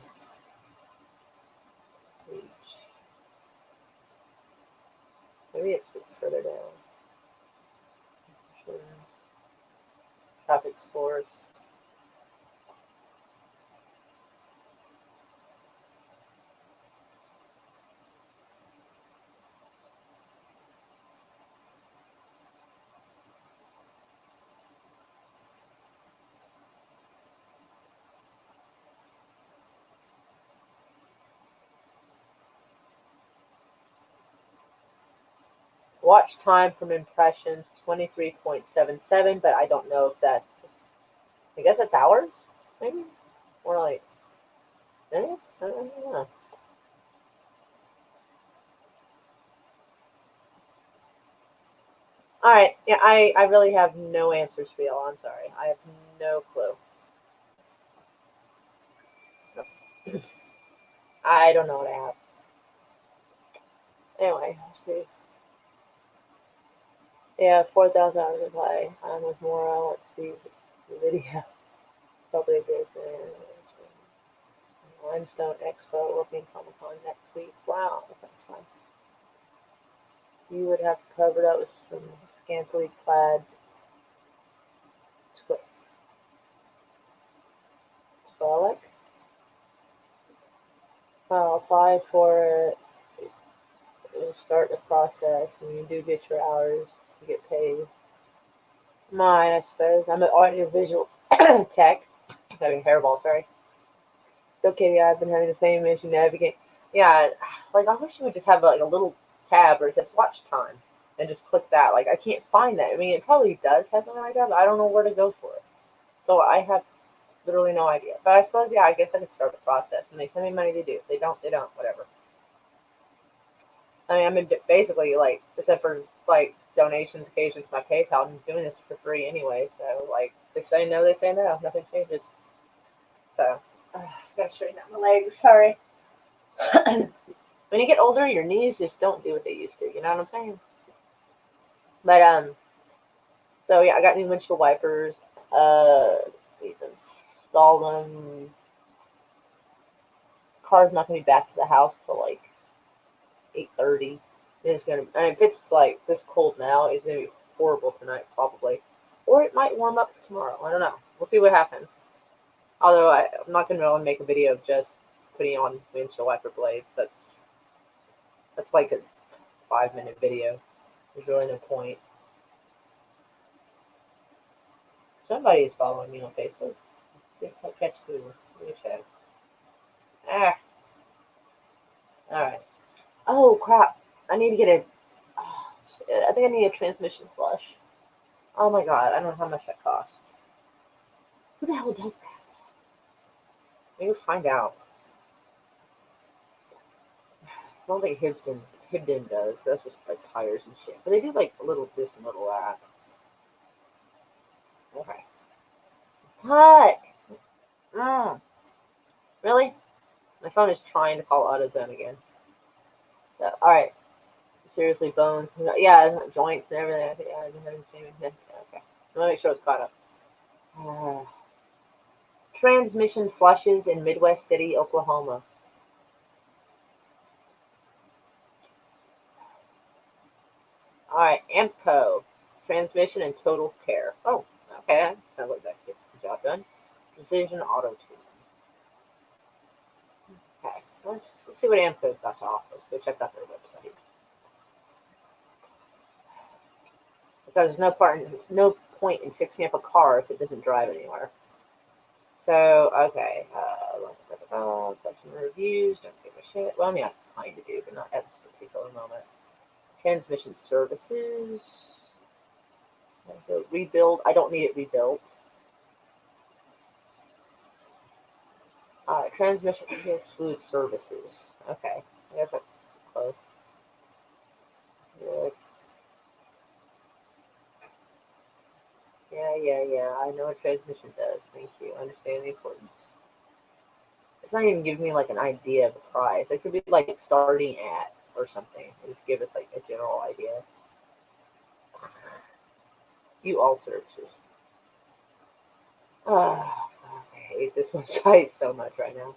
reach. Maybe it's further down. Sure. Traffic source. Watch time from impressions 23.77, but I don't know if that's, I guess that's hours, maybe? Or like minutes? I don't know. Alright, yeah, I really have no answers for y'all. I'm sorry. I have no clue. I don't know what I have. Anyway, let's see. Yeah, 4,000 hours of play. With more, let's see the video. Probably a good thing. Limestone Expo, European Comic Con next week. Wow, that sounds fun. You would have to cover that with some scantily clad Scarlet. I'll apply for it. Start the process. When you do get your hours, you get paid. Mine, I suppose. I'm an audiovisual tech. Having hairball, sorry. It's okay, yeah, I've been having the same issue navigating. Yeah, like I wish you would just have like a little tab where it says watch time and just click that. Like I can't find that. I mean, it probably does have something like that, but I don't know where to go for it. So I have literally no idea. But I suppose, yeah, I guess I can start the process. And they send me money, they do. If they don't, they don't. Whatever. I mean, I'm in basically like, except for like donations occasionally to my PayPal, I'm doing this for free anyway. So like, they say no, they say no. Nothing changes. So, gotta straighten out my legs. Sorry. When you get older, your knees just don't do what they used to. You know what I'm saying? But so yeah, I got new windshield wipers. We've installed them. Car's not gonna be back to the house till like 8:30. It's gonna. I mean, if it's like this cold now, it's gonna be horrible tonight probably, or it might warm up tomorrow. I don't know. We'll see what happens. Although I'm not gonna be able to make a video of just putting on windshield wiper blades. That's like a 5-minute video. There's really no point. Somebody is following me on Facebook. Catch who? Let me check. Ah. All right. Oh crap! I need to get a. Oh, shit. I think I need a transmission flush. Oh my god! I don't know how much that costs. Who the hell does that? Maybe we'll find out. I don't think Hibden does. That's just like tires and shit. But they do like a little this and little that. Okay. What? Mm. Really? My phone is trying to call AutoZone again. So, all right. Seriously, bones. Yeah, joints and everything. I think yeah, okay. Let me make sure it's caught up. Transmission flushes in Midwest City, Oklahoma. All right, Amco. Transmission and total care. Oh, okay. Sounds like that gets the job done. Precision Auto Tune. Okay, let's see what Amco's got to offer. Let's go check out their website. Because there's no point in fixing up a car if it doesn't drive anywhere. So, okay, customer reviews, don't give a shit. Well, I mean, I kind of do, but not at this particular moment. Transmission services. So rebuild, I don't need it rebuilt. Transmission fluid services. Okay, I guess that's close. Good. Yeah. I know what transmission does. Thank you. I understand the importance. It's not even giving me like an idea of the price. It could be like starting at or something. Just give us like a general idea. You all services. I hate this website so much right now.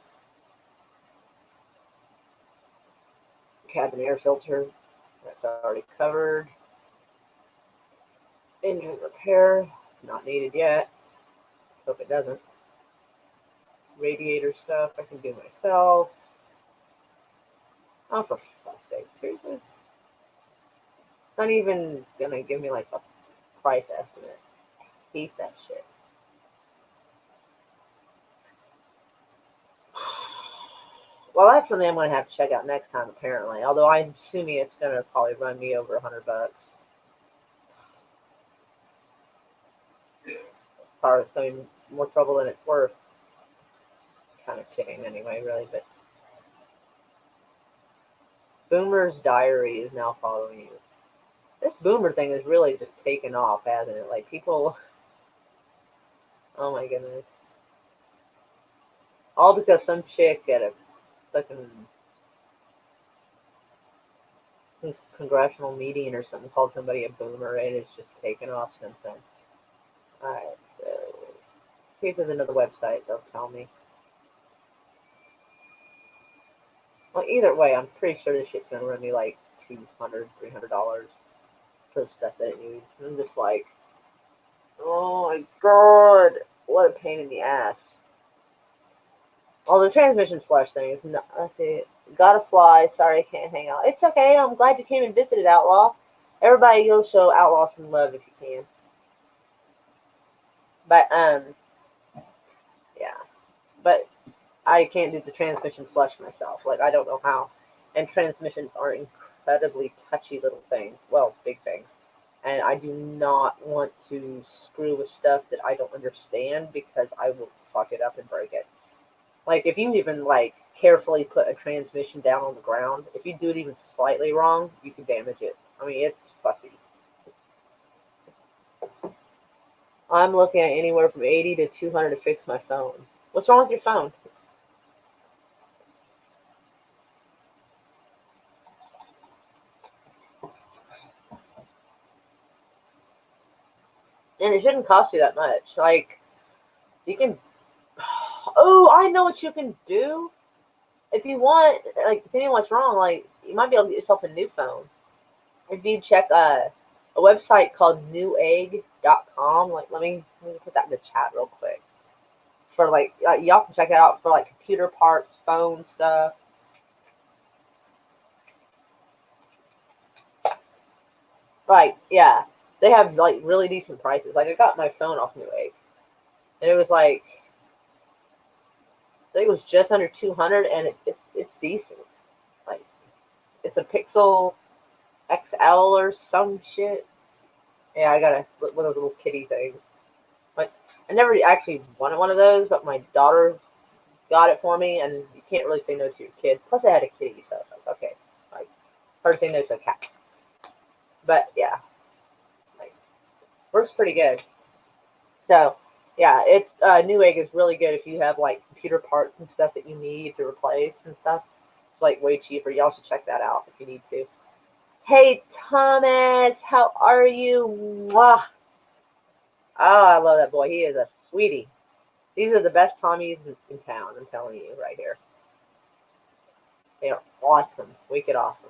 Cabin air filter. That's already covered. Engine repair. Not needed yet. Hope it doesn't. Radiator stuff I can do myself. Oh, for fuck's sake. Seriously? It's not even gonna give me like a price estimate. I hate that shit. Well, that's something I'm gonna have to check out next time, apparently. Although I'm assuming it's gonna probably run me over $100. Probably it's more trouble than it's worth. Kind of kidding, anyway, really. But Boomer's Diary is now following you. This Boomer thing is really just taken off, hasn't it? Like people, oh my goodness, all because some chick at a fucking congressional meeting or something called somebody a boomer, and it's just taken off since then. Alright, so see if there's another website they'll tell me. Well, either way, I'm pretty sure this shit's gonna run me like $200, $300 for the stuff that it needs. I'm just like, oh my god, what a pain in the ass. Well, the transmission flush thing is not. Let's see. Gotta fly. Sorry, I can't hang out. It's okay. I'm glad you came and visited, Outlaw. Everybody go show Outlaw some love if you can. But yeah. But I can't do the transmission flush myself. Like I don't know how. And transmissions are incredibly touchy little things. Well, big things. And I do not want to screw with stuff that I don't understand because I will fuck it up and break it. Like if you even like carefully put a transmission down on the ground, if you do it even slightly wrong, you can damage it. I mean, it's fussy. I'm looking at anywhere from 80 to 200 to fix my phone. What's wrong with your phone? And it shouldn't cost you that much. Like you can. Oh, I know what you can do. If you want, like depending on what's wrong, like you might be able to get yourself a new phone. If you check a website called newegg.com, like let me put that in the chat real quick. For like y'all can check it out for like computer parts, phone stuff. Like yeah, they have like really decent prices. Like I got my phone off Newegg, and it was like I think it was just under 200, and it's decent. Like It's a Pixel XL or some shit. Yeah, I got one of those little kitty things. Like, I never actually wanted one of those, but my daughter got it for me, and you can't really say no to your kid. Plus, I had a kitty, so I was okay. Like, hard to say no to a cat. But yeah, like, works pretty good. So yeah, it's Newegg is really good if you have like computer parts and stuff that you need to replace and stuff. It's like way cheaper. Y'all should check that out if you need to. Hey Thomas, how are you? Mwah. Oh, I love that boy. He is a sweetie. These are the best Tommies in town. I'm telling you right here. They are awesome, wicked awesome.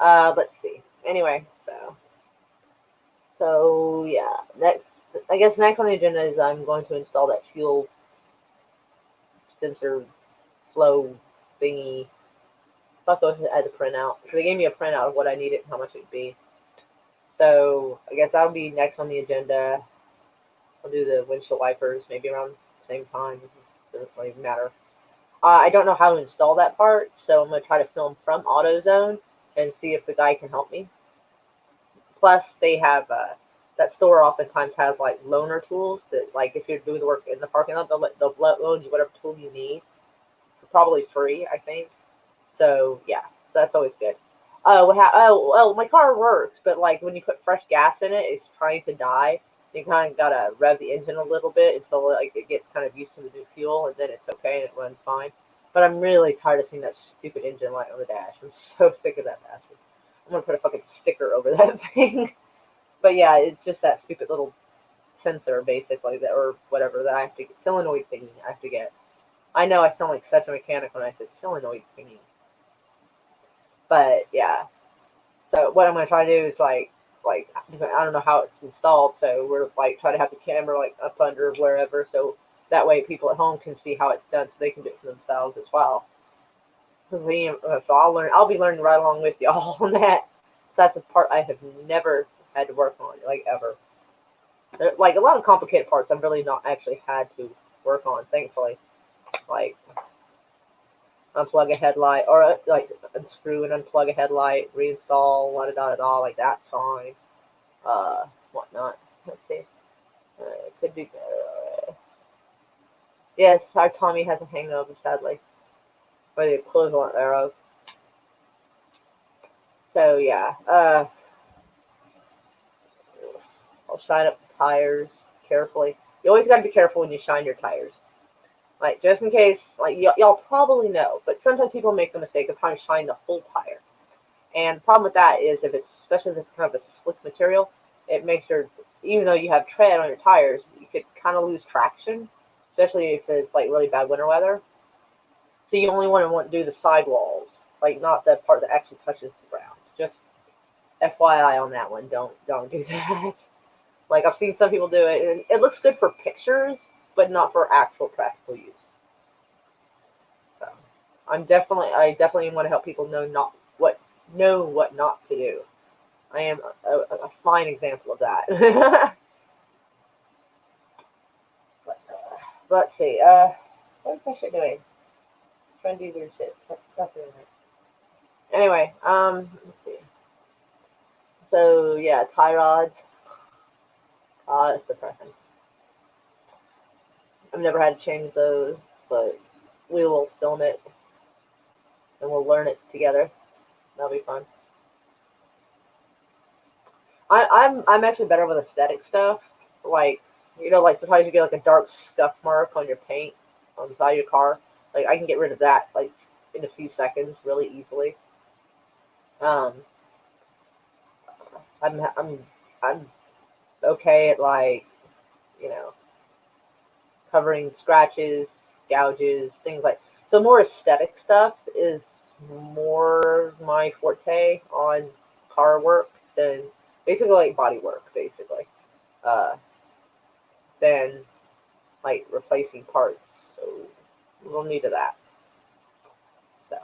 Let's see. Anyway, so yeah. Next, I guess next on the agenda is I'm going to install that fuel sensor flow thingy. I thought I had to print out. So they gave me a printout of what I needed and how much it would be. So I guess that'll be next on the agenda. I'll do the windshield wipers maybe around the same time. It doesn't really matter. I don't know how to install that part, so I'm going to try to film from AutoZone and see if the guy can help me. Plus, they have that store oftentimes has like loaner tools that, like, if you're doing the work in the parking lot, they'll loan you whatever tool you need, for probably free, I think. So yeah, that's always good. Well, my car works, but like when you put fresh gas in it, it's trying to die. You kind of gotta rev the engine a little bit until like it gets kind of used to the new fuel, and then it's okay and it runs fine. But I'm really tired of seeing that stupid engine light on the dash. I'm so sick of that bastard. I'm gonna put a fucking sticker over that thing. But yeah, it's just that stupid little sensor basically that, or whatever, that I have to get, solenoid thingy I have to get. I know I sound like such a mechanic when I say solenoid thingy. But yeah, so what I'm gonna try to do is like I don't know how it's installed, so we're like try to have the camera like up under wherever, so that way people at home can see how it's done, so they can do it for themselves as well. So I'll be learning right along with y'all on that. So that's a part I have never had to work on, like ever. Like a lot of complicated parts I've really not actually had to work on, thankfully. Like unplug a headlight, or like unscrew and unplug a headlight, reinstall, da. Like that's fine. Whatnot. Let's see. Could do better. Yes, our Tommy has a hangover, sadly, or the equivalent thereof. So yeah, I'll shine up the tires carefully. You always got to be careful when you shine your tires. Like, just in case, like, y'all probably know, but sometimes people make the mistake of trying to shine the whole tire. And the problem with that is if it's, especially if it's kind of a slick material, it makes your, even though you have tread on your tires, you could kind of lose traction, especially if it's, like, really bad winter weather. So you only want to do the sidewalls, like, not the part that actually touches the ground. Just FYI on that one, don't do that. Like, I've seen some people do it, and it looks good for pictures, but not for actual practical use. So, I definitely want to help people know what not to do. I am a fine example of that. But, let's see. What is my shit doing? I'm trying to do weird shit. Anyway, let's see. So yeah, tie rods. It's depressing. I've never had to change those, but we will film it and we'll learn it together. That'll be fun. I'm actually better with aesthetic stuff. Like, like sometimes you get like a dark scuff mark on your paint on the side of your car. Like, I can get rid of that like in a few seconds really easily. Um, I'm okay at, like, you know, covering scratches, gouges, things like. So more aesthetic stuff is more my forte on car work than basically like body work, basically. Uh, than like replacing parts. So we'll need to that. So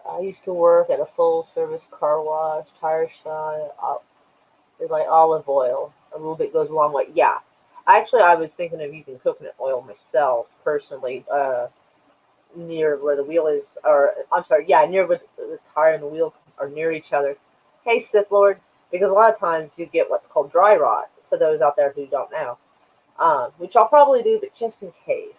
I used to work at a full service car wash, tire shop. It's like olive oil. A little bit goes a long way. Yeah. Actually, I was thinking of using coconut oil myself, personally. near where the wheel is, or I'm sorry, yeah, near where the tire and the wheel are near each other. Hey, Sith Lord, because a lot of times you get what's called dry rot. For those out there who don't know, which I'll probably do, but just in case,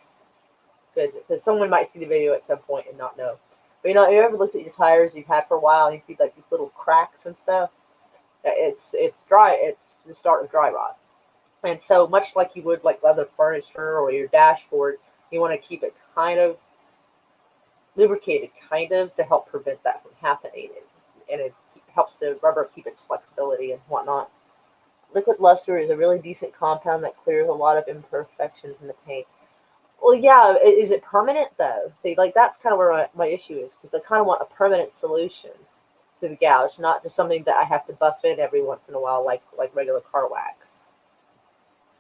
because someone might see the video at some point and not know. But you ever looked at your tires you've had for a while and you see like these little cracks and stuff? It's dry. It's the start of dry rot. And so much like you would like leather furniture or your dashboard, you want to keep it kind of lubricated, kind of to help prevent that from happening. And it helps the rubber keep its flexibility and whatnot. Liquid luster is a really decent compound that clears a lot of imperfections in the paint. Well, yeah, is it permanent though? See, like that's kind of where my issue is because I kind of want a permanent solution to the gouge, not just something that I have to buff in every once in a while, like regular car wax.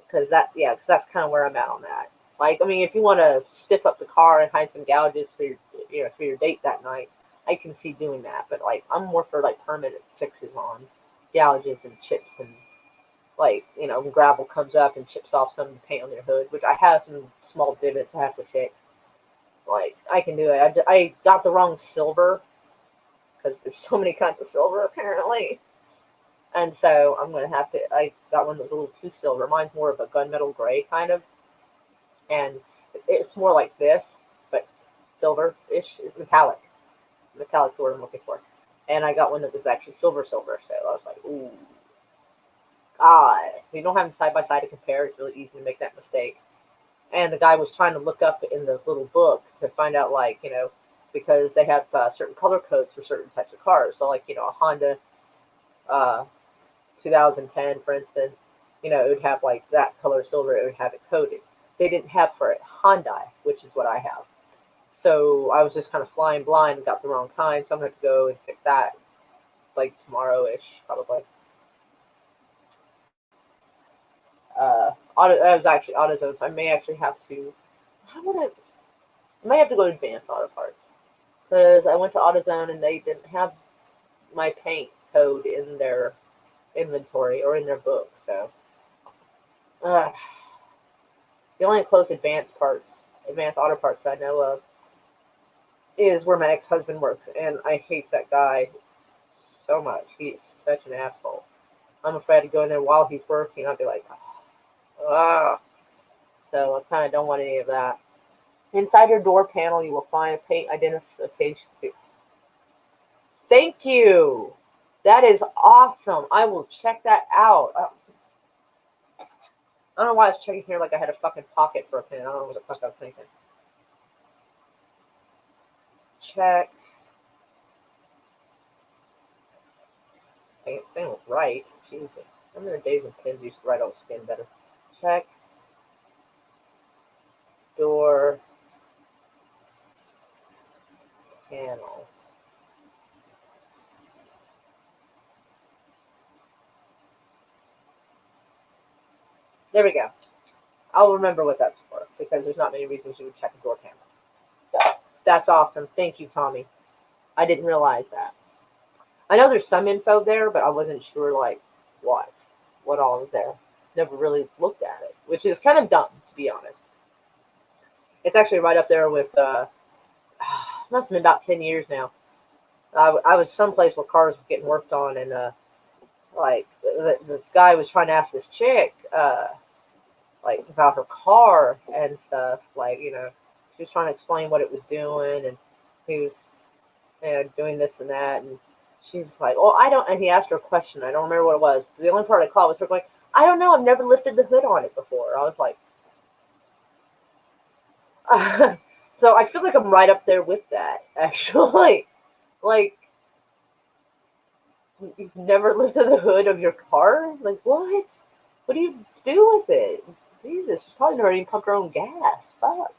Because that's kind of where I'm at on that. Like, I mean, if you want to stiff up the car and hide some gouges for your date that night, I can see doing that. But like, I'm more for like permanent fixes on gouges and chips and like when gravel comes up and chips off some of the paint on your hood, which I have some small divots I have to fix. Like, I can do it. I got the wrong silver because there's so many kinds of silver apparently. And so I'm going to have to, I got one that's a little too silver. Mine's more of a gunmetal gray kind of. And it's more like this, but silver-ish. It's metallic. Metallic is what I'm looking for. And I got one that was actually silver. So I was like, ooh. God. If you don't have them side by side to compare, it's really easy to make that mistake. And the guy was trying to look up in the little book to find out, like, because they have certain color codes for certain types of cars. So, like, a Honda 2010, for instance, it would have, like, that color silver. It would have it coded. They didn't have for it Hyundai, which is what I have. So I was just kind of flying blind and got the wrong kind. So I'm going to go and fix that, like, tomorrow-ish, probably. That was actually AutoZone, so I may actually have to. I may have to go to Advanced Auto Parts because I went to AutoZone and they didn't have my paint code in their inventory or in their book. So the only close Advanced Auto Parts I know of is where my ex-husband works, and I hate that guy so much. He's such an asshole. I'm afraid to go in there while he's working. I'll be like, ah. So I kind of don't want any of that. Inside your door panel, you will find a paint identification. Thank you. That is awesome. I will check that out. I don't know why I was checking here like I had a fucking pocket for a pen. I don't know what the fuck I was thinking. Check. I can't stand was right. Jesus. Remember the days when pens used to write on skin better. Check. Door. Panel. There we go. I'll remember what that's for because there's not many reasons you would check a door panel. That's awesome. Thank you, Tommy. I didn't realize that. I know there's some info there, but I wasn't sure like what all is there. Never really looked at it, which is kind of dumb to be honest. It's actually right up there with must have been about 10 years now. I was someplace where cars were getting worked on, and like this guy was trying to ask this chick like about her car and stuff. Like she was trying to explain what it was doing, and he was doing this and that, and she's like, "Oh, I don't." And he asked her a question. I don't remember what it was. The only part I caught was her going, "I don't know. I've never lifted the hood on it before." I was like, so I feel like I'm right up there with that, actually. Like, you've never lifted the hood of your car? Like, what? What do you do with it? Jesus, she's probably never even pumped her own gas. Fuck.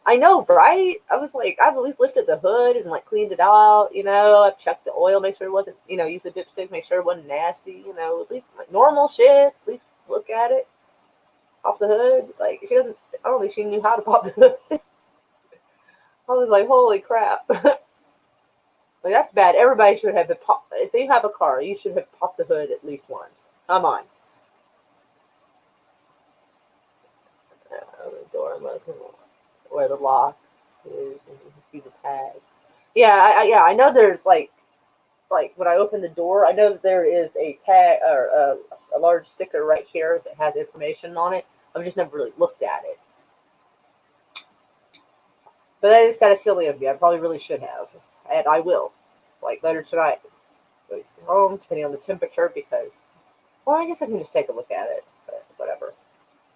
I know, right? I was like, I've at least lifted the hood and like cleaned it out, I've checked the oil, make sure it wasn't, use the dipstick, make sure it wasn't nasty, at least like normal shit, at least look at it. Pop the hood. Like, I don't think she knew how to pop the hood. I was like, holy crap. Like, that's bad. Everybody should have if you have a car, you should have popped the hood at least once. Come on. The door, where the lock. And you can see the tag. Yeah, yeah, I know there's like when I open the door, I know that there is a tag or a large sticker right here that has information on it. I've just never really looked at it. But that is kind of silly of me. I probably really should have, and I will, like later tonight. Home, depending on the temperature, because well, I guess I can just take a look at it. But whatever.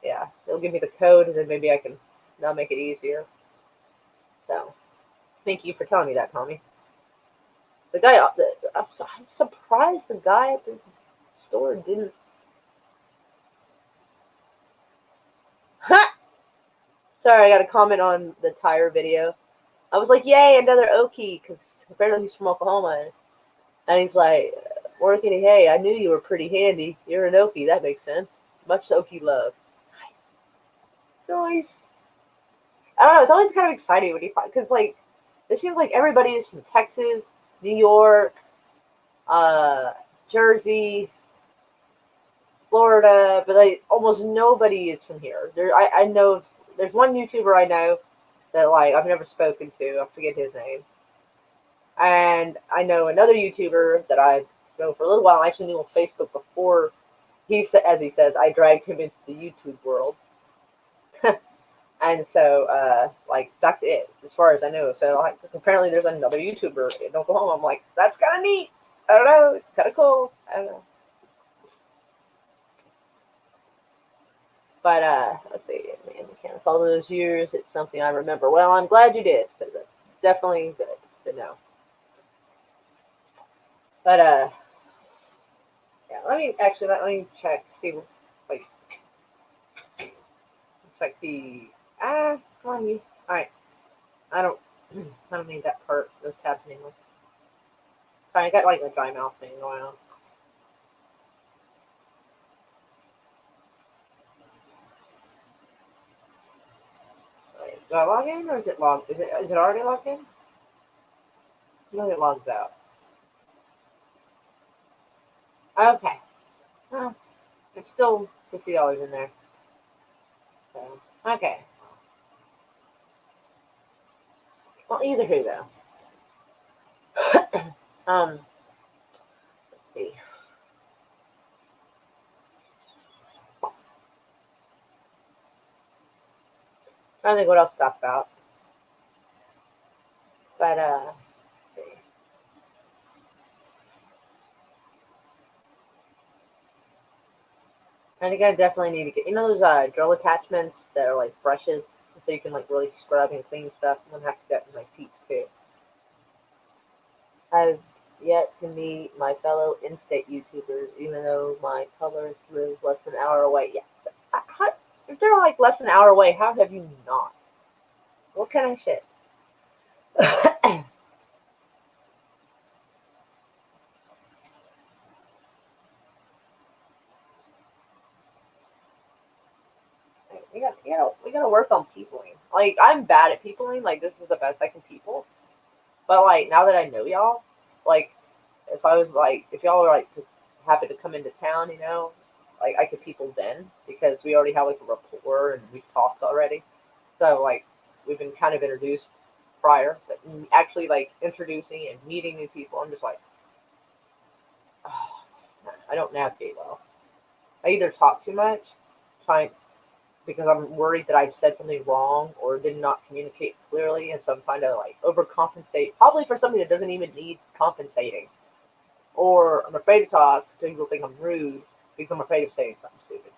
Yeah, they'll give me the code, and then maybe I can. That'll make it easier. So, thank you for telling me that, Tommy. The guy, I'm surprised the guy at the store didn't. Sorry, I got a comment on the tire video. I was like, "Yay, another Okie," because apparently he's from Oklahoma, and he's like, "Working, hey, I knew you were pretty handy. You're an Okie, that makes sense. Much Okie love." Nice. I don't know. It's always kind of exciting when you find because like it seems like everybody is from Texas, New York, uh, Jersey, Florida, but like almost nobody is from here. I know there's one YouTuber I know that like I've never spoken to. I forget his name, and I know another YouTuber that I've known for a little while. I actually knew on Facebook before as he says, I dragged him into the YouTube world. And so, like, that's it, as far as I know. So, like, apparently there's another YouTuber in Oklahoma. I'm like, that's kind of neat. I don't know. It's kind of cool. I don't know. But, let's see. Man, mechanics all those years. It's something I remember. Well, I'm glad you did, because it's definitely good to know. But, yeah, let me check, see, like, check the, come on, you. All right. I don't, I don't need that part, those tabs anymore. Sorry, I got, like, a dry mouth thing going on. Do I log in or is it logged? Is it already logged in? No, it logs out. Okay. Well, it's still $50 in there. So okay. Well, either who though. Let's see. I don't think what else to talk about. But let's see. I think I definitely need to get those drill attachments that are like brushes, so you can like really scrub and clean stuff. I'm gonna have to get my seats too. I've yet to meet my fellow in-state YouTubers, even though my colors live less than an hour away. Yeah, how, if they're like less than an hour away, how have you not? What kind of shit? We gotta work on peopling. Like I'm bad at peopling. Like this is the best I can people. But like now that I know y'all, like if y'all were like happy to come into town, like I could people then because we already have like a rapport and we've talked already. So like we've been kind of introduced prior, but actually like introducing and meeting new people, I'm just like, oh, I don't navigate well. I either talk too much, trying because I'm worried that I've said something wrong or did not communicate clearly, and so I'm trying to like overcompensate, probably for something that doesn't even need compensating. Or I'm afraid to talk so people think I'm rude because I'm afraid of saying something stupid.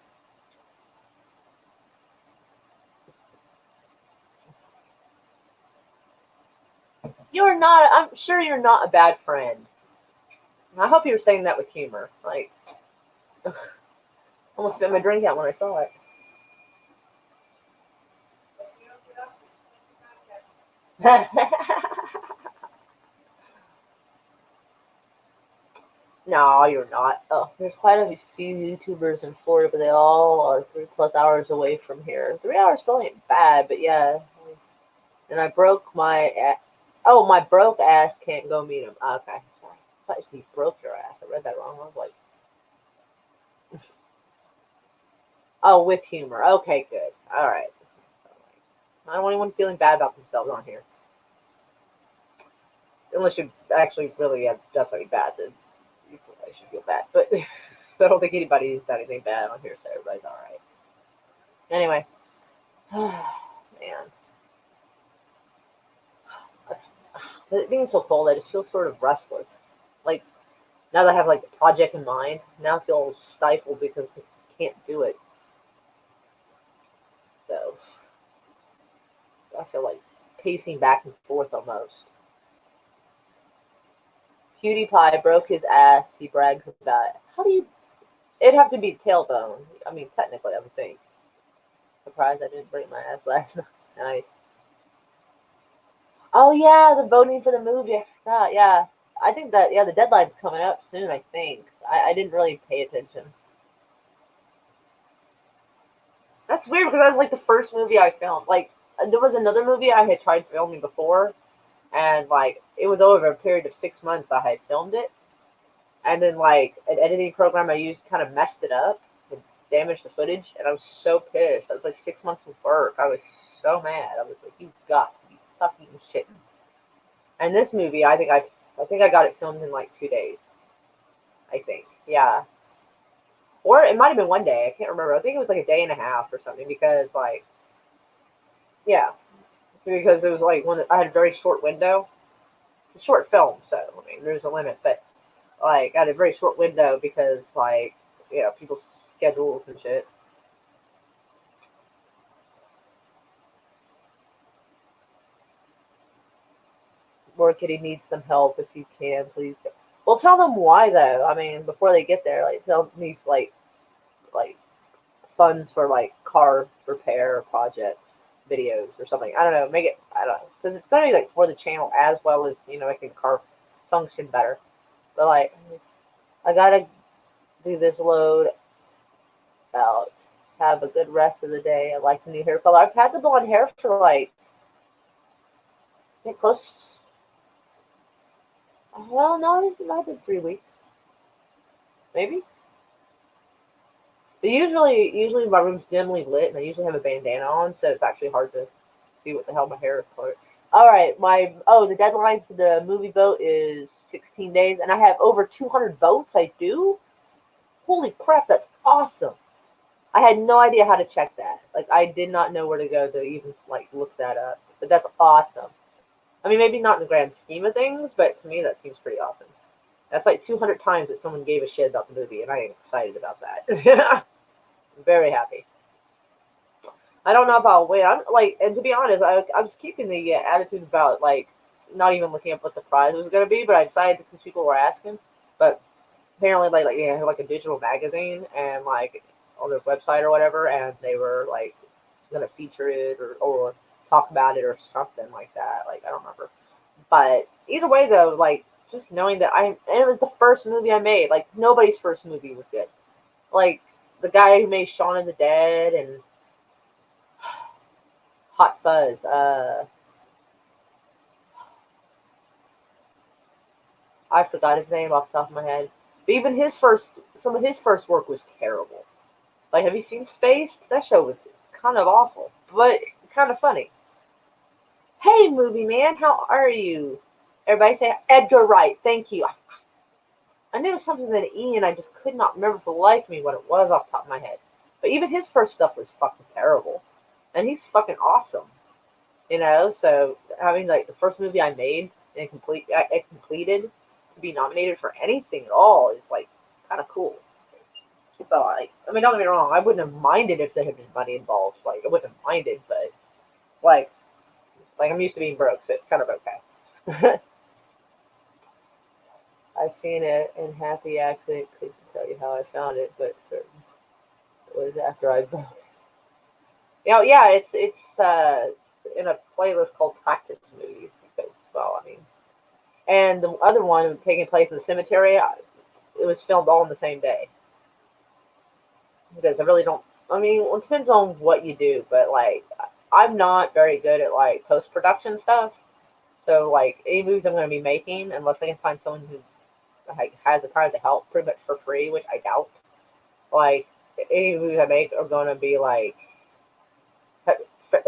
You're not. I'm sure you're not a bad friend. I hope you were saying that with humor. Like, almost spit my drink out when I saw it. No, you're not. Oh, there's quite a few YouTubers in Florida, but they all are 3+ hours away from here. 3 hours still ain't bad, but yeah. And I broke oh, my broke ass can't go meet him. Okay, sorry. I thought you broke your ass. I read that wrong. I was like, oh, with humor. Okay, good. All right. I don't want anyone feeling bad about themselves on here. unless you actually really have done something bad, then you probably should feel bad. But I don't think anybody's done anything bad on here, so everybody's all right. Anyway, man, it being so cold, I just feel sort of restless. Like now that I have like a project in mind, now I feel stifled because I can't do it. So I feel like pacing back and forth almost. PewDiePie broke his ass. He brags about it. How do you? It'd have to be tailbone. I mean, technically, I would think. Surprised I didn't break my ass last night. Oh yeah, the voting for the movie. I forgot. Yeah, I think that the deadline's coming up soon. I think. I didn't really pay attention. That's weird because that was like the first movie I filmed. Like there was another movie I had tried filming before, and like it was over a period of 6 months I had filmed it, and then like an editing program I used kind of messed it up and damaged the footage, and I was so pissed. I was like 6 months of work. I was so mad. I was like, you got to be fucking shitting. And this movie, I think I got it filmed in like 2 days. I think, yeah, or it might have been one day. I can't remember. I think it was like a day and a half or something because like yeah, because it was like one I had a very short window. It's a short film, so I mean there's a limit, but like I had a very short window because like people's schedules and shit. Kitty needs some help if you can, please. Well, tell them why though. I mean, before they get there, like tell them needs like funds for like car repair projects, videos or something. I don't know. Make it. I don't know because it's gonna be like for the channel as well as making the car function better. But like, I gotta do this load out. Have a good rest of the day. I like the new hair color. I've had the blonde hair for like I think close. Well, no, it might have been 3 weeks, maybe. But usually my room's dimly lit, and I usually have a bandana on, so it's actually hard to see what the hell my hair is colored. All right, the deadline for the movie vote is 16 days, and I have over 200 votes. I do. Holy crap, that's awesome! I had no idea how to check that. Like, I did not know where to go to even like look that up. But that's awesome. I mean, maybe not in the grand scheme of things, but to me that seems pretty awesome. That's like 200 times that someone gave a shit about the movie, and I am excited about that. Very happy. I don't know if I'll win. I'm like, and to be honest, I was keeping the attitude about like not even looking up what the prize was going to be, but I decided because people were asking. But apparently, like a digital magazine and like on their website or whatever, and they were like going to feature it or talk about it or something like that. Like I don't remember. But either way, though, like just knowing that and it was the first movie I made. Like nobody's first movie was good. Like the guy who made Shaun of the Dead and Hot Fuzz. I forgot his name off the top of my head. But even some of his first work was terrible. Like, have you seen Space? That show was kind of awful, but kind of funny. Hey, movie man, how are you? Everybody say Edgar Wright. Thank you. I knew it was something with an E, and I just could not remember for the life of me what it was off the top of my head. But even his first stuff was fucking terrible, and he's fucking awesome. So having like the first movie I made and it completed to be nominated for anything at all is like kind of cool. So like, I mean, don't get me wrong, I wouldn't have minded if there had been money involved. Like, I wouldn't have minded, but like, I'm used to being broke, so it's kind of okay. I've seen it in happy accent. Couldn't tell you how I found it, but it was after I. Yeah, it's in a playlist called Practice Movies because, well, I mean, and the other one taking place in the cemetery, it was filmed all in the same day. Because I really don't. I mean, it depends on what you do, but like, I'm not very good at like post production stuff. So like, any movies I'm going to be making, unless I can find someone who like, has the time to help, pretty much for free, which I doubt. Like, any movies I make are going to be like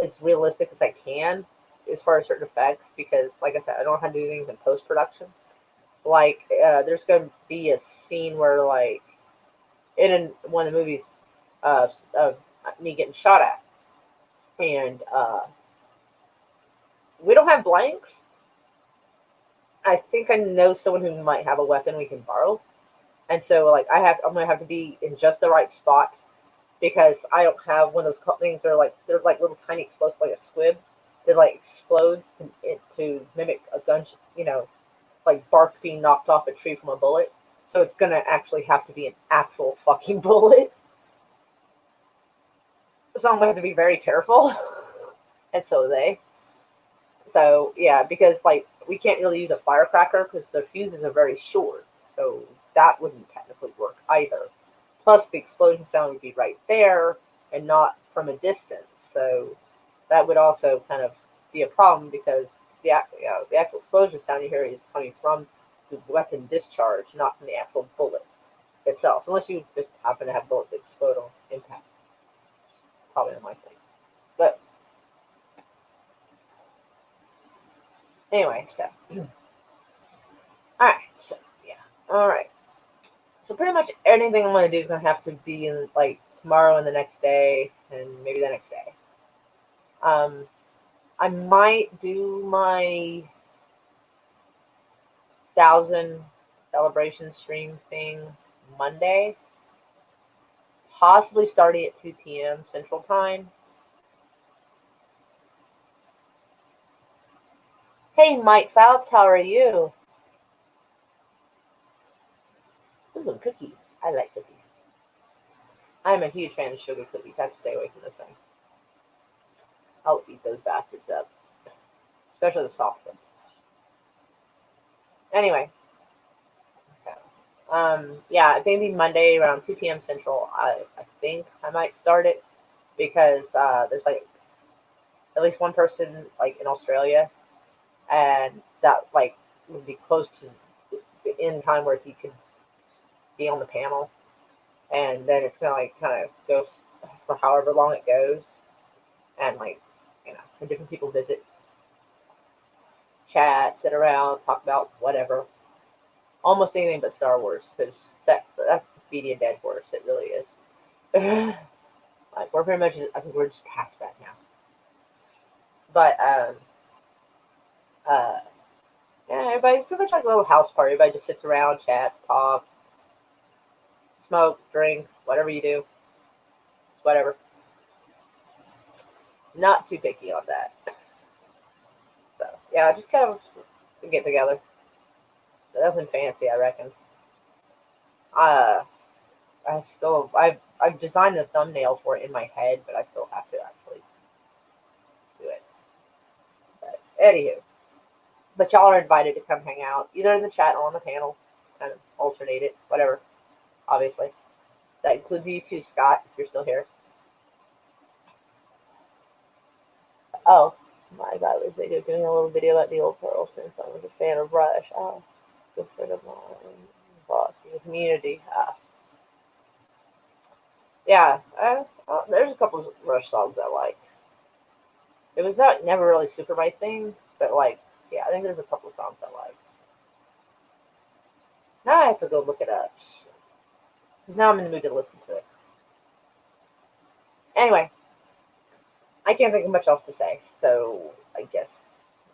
as realistic as I can. as far as certain effects because, like I said, I don't know how to do things in post production. Like, there's going to be a scene where, like, in one of the movies of me getting shot at, and we don't have blanks. I think I know someone who might have a weapon we can borrow, and so like I'm gonna have to be in just the right spot because I don't have one of those things. They're like little tiny explosives, like a squib that like explodes to mimic a gun, you know, like bark being knocked off a tree from a bullet. So it's gonna actually have to be an actual fucking bullet. So I'm gonna have to be very careful, and so they. So yeah, because like we can't really use a firecracker because the fuses are very short, so that wouldn't technically work either. Plus, the explosion sound would be right there and not from a distance, so that would also kind of be a problem because the actual explosion sound you hear is coming from the weapon discharge, not from the actual bullet itself. Unless you just happen to have bullets that explode on impact, probably not my thing. But anyway, so all right, so yeah, all right. So pretty much anything I'm gonna do is gonna have to be in like tomorrow and the next day, and maybe the next day. Um, I might do my 1,000 celebration stream thing Monday, possibly starting at 2 p.m. Central Time. Hey, Mike Fouts, how are you? Ooh, cookies. I like cookies. I'm a huge fan of sugar cookies. I have to stay away from this thing. I'll eat those bastards up, especially the soft ones. Anyway, so, yeah, I think it'll be Monday around 2 p.m. Central. I think I might start it because there's like at least one person like in Australia, and that like would be close to the end time where he could be on the panel, and then it's gonna like kind of go for however long it goes, and like when different people visit, chat, sit around, talk about whatever, almost anything but Star Wars because that's the speedy and dead horse. It really is. Like we're pretty much, I think we're just past that now. But uh, yeah, everybody's pretty much like a little house party. Everybody just sits around, chats, talks, smoke, drink, whatever you do, whatever. Not too picky on that. So yeah, just kind of get together. Nothing fancy, I reckon. Uh, I've designed the thumbnail for it in my head, but I still have to actually do it. But anywho, but y'all are invited to come hang out either in the chat or on the panel, kind of alternate it, whatever. Obviously, that includes you too, Scott, if you're still here. Oh, my God, was they doing a little video about the old Pearl since I was a fan of Rush. Oh, good friend of mine, boss in the community. Yeah, there's a couple of Rush songs I like. It was not never really super my thing, but like, yeah, I think there's a couple of songs I like. Now I have to go look it up. Because now I'm in the mood to listen to it. Anyway, I can't think of much else to say, so I guess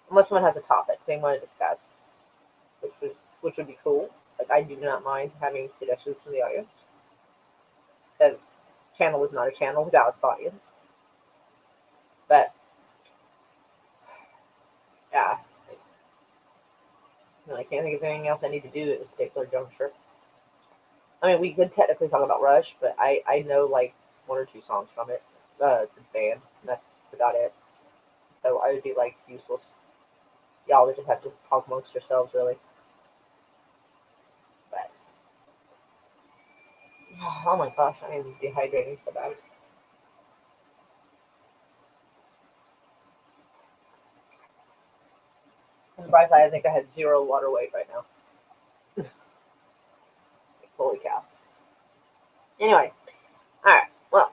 unless someone has a topic they want to discuss, which would be cool. Like I do not mind having suggestions from the audience. The channel is not a channel without its audience. But yeah, I can't think of anything else I need to do at this particular juncture. I mean, we could technically talk about Rush, but I know like one or two songs from it, the band, and that's about it. So I would be like useless. Y'all would just have to talk amongst yourselves, really. But oh my gosh, I am dehydrating so bad. On the bright side, I think I had 0 water weight right now. Holy cow. Anyway, all right. Well,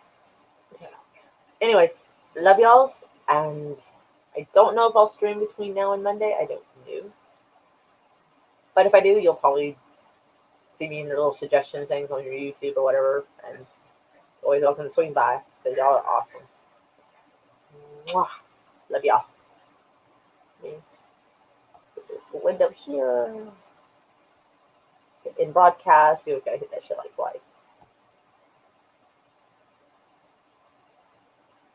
anyways, love y'alls, and I don't know if I'll stream between now and Monday. I don't know. But if I do, you'll probably see me in the little suggestion things on your YouTube or whatever. And always welcome to swing by because y'all are awesome. Mwah. Love y'all. Put this window here. In broadcast, you gotta hit that shit like twice.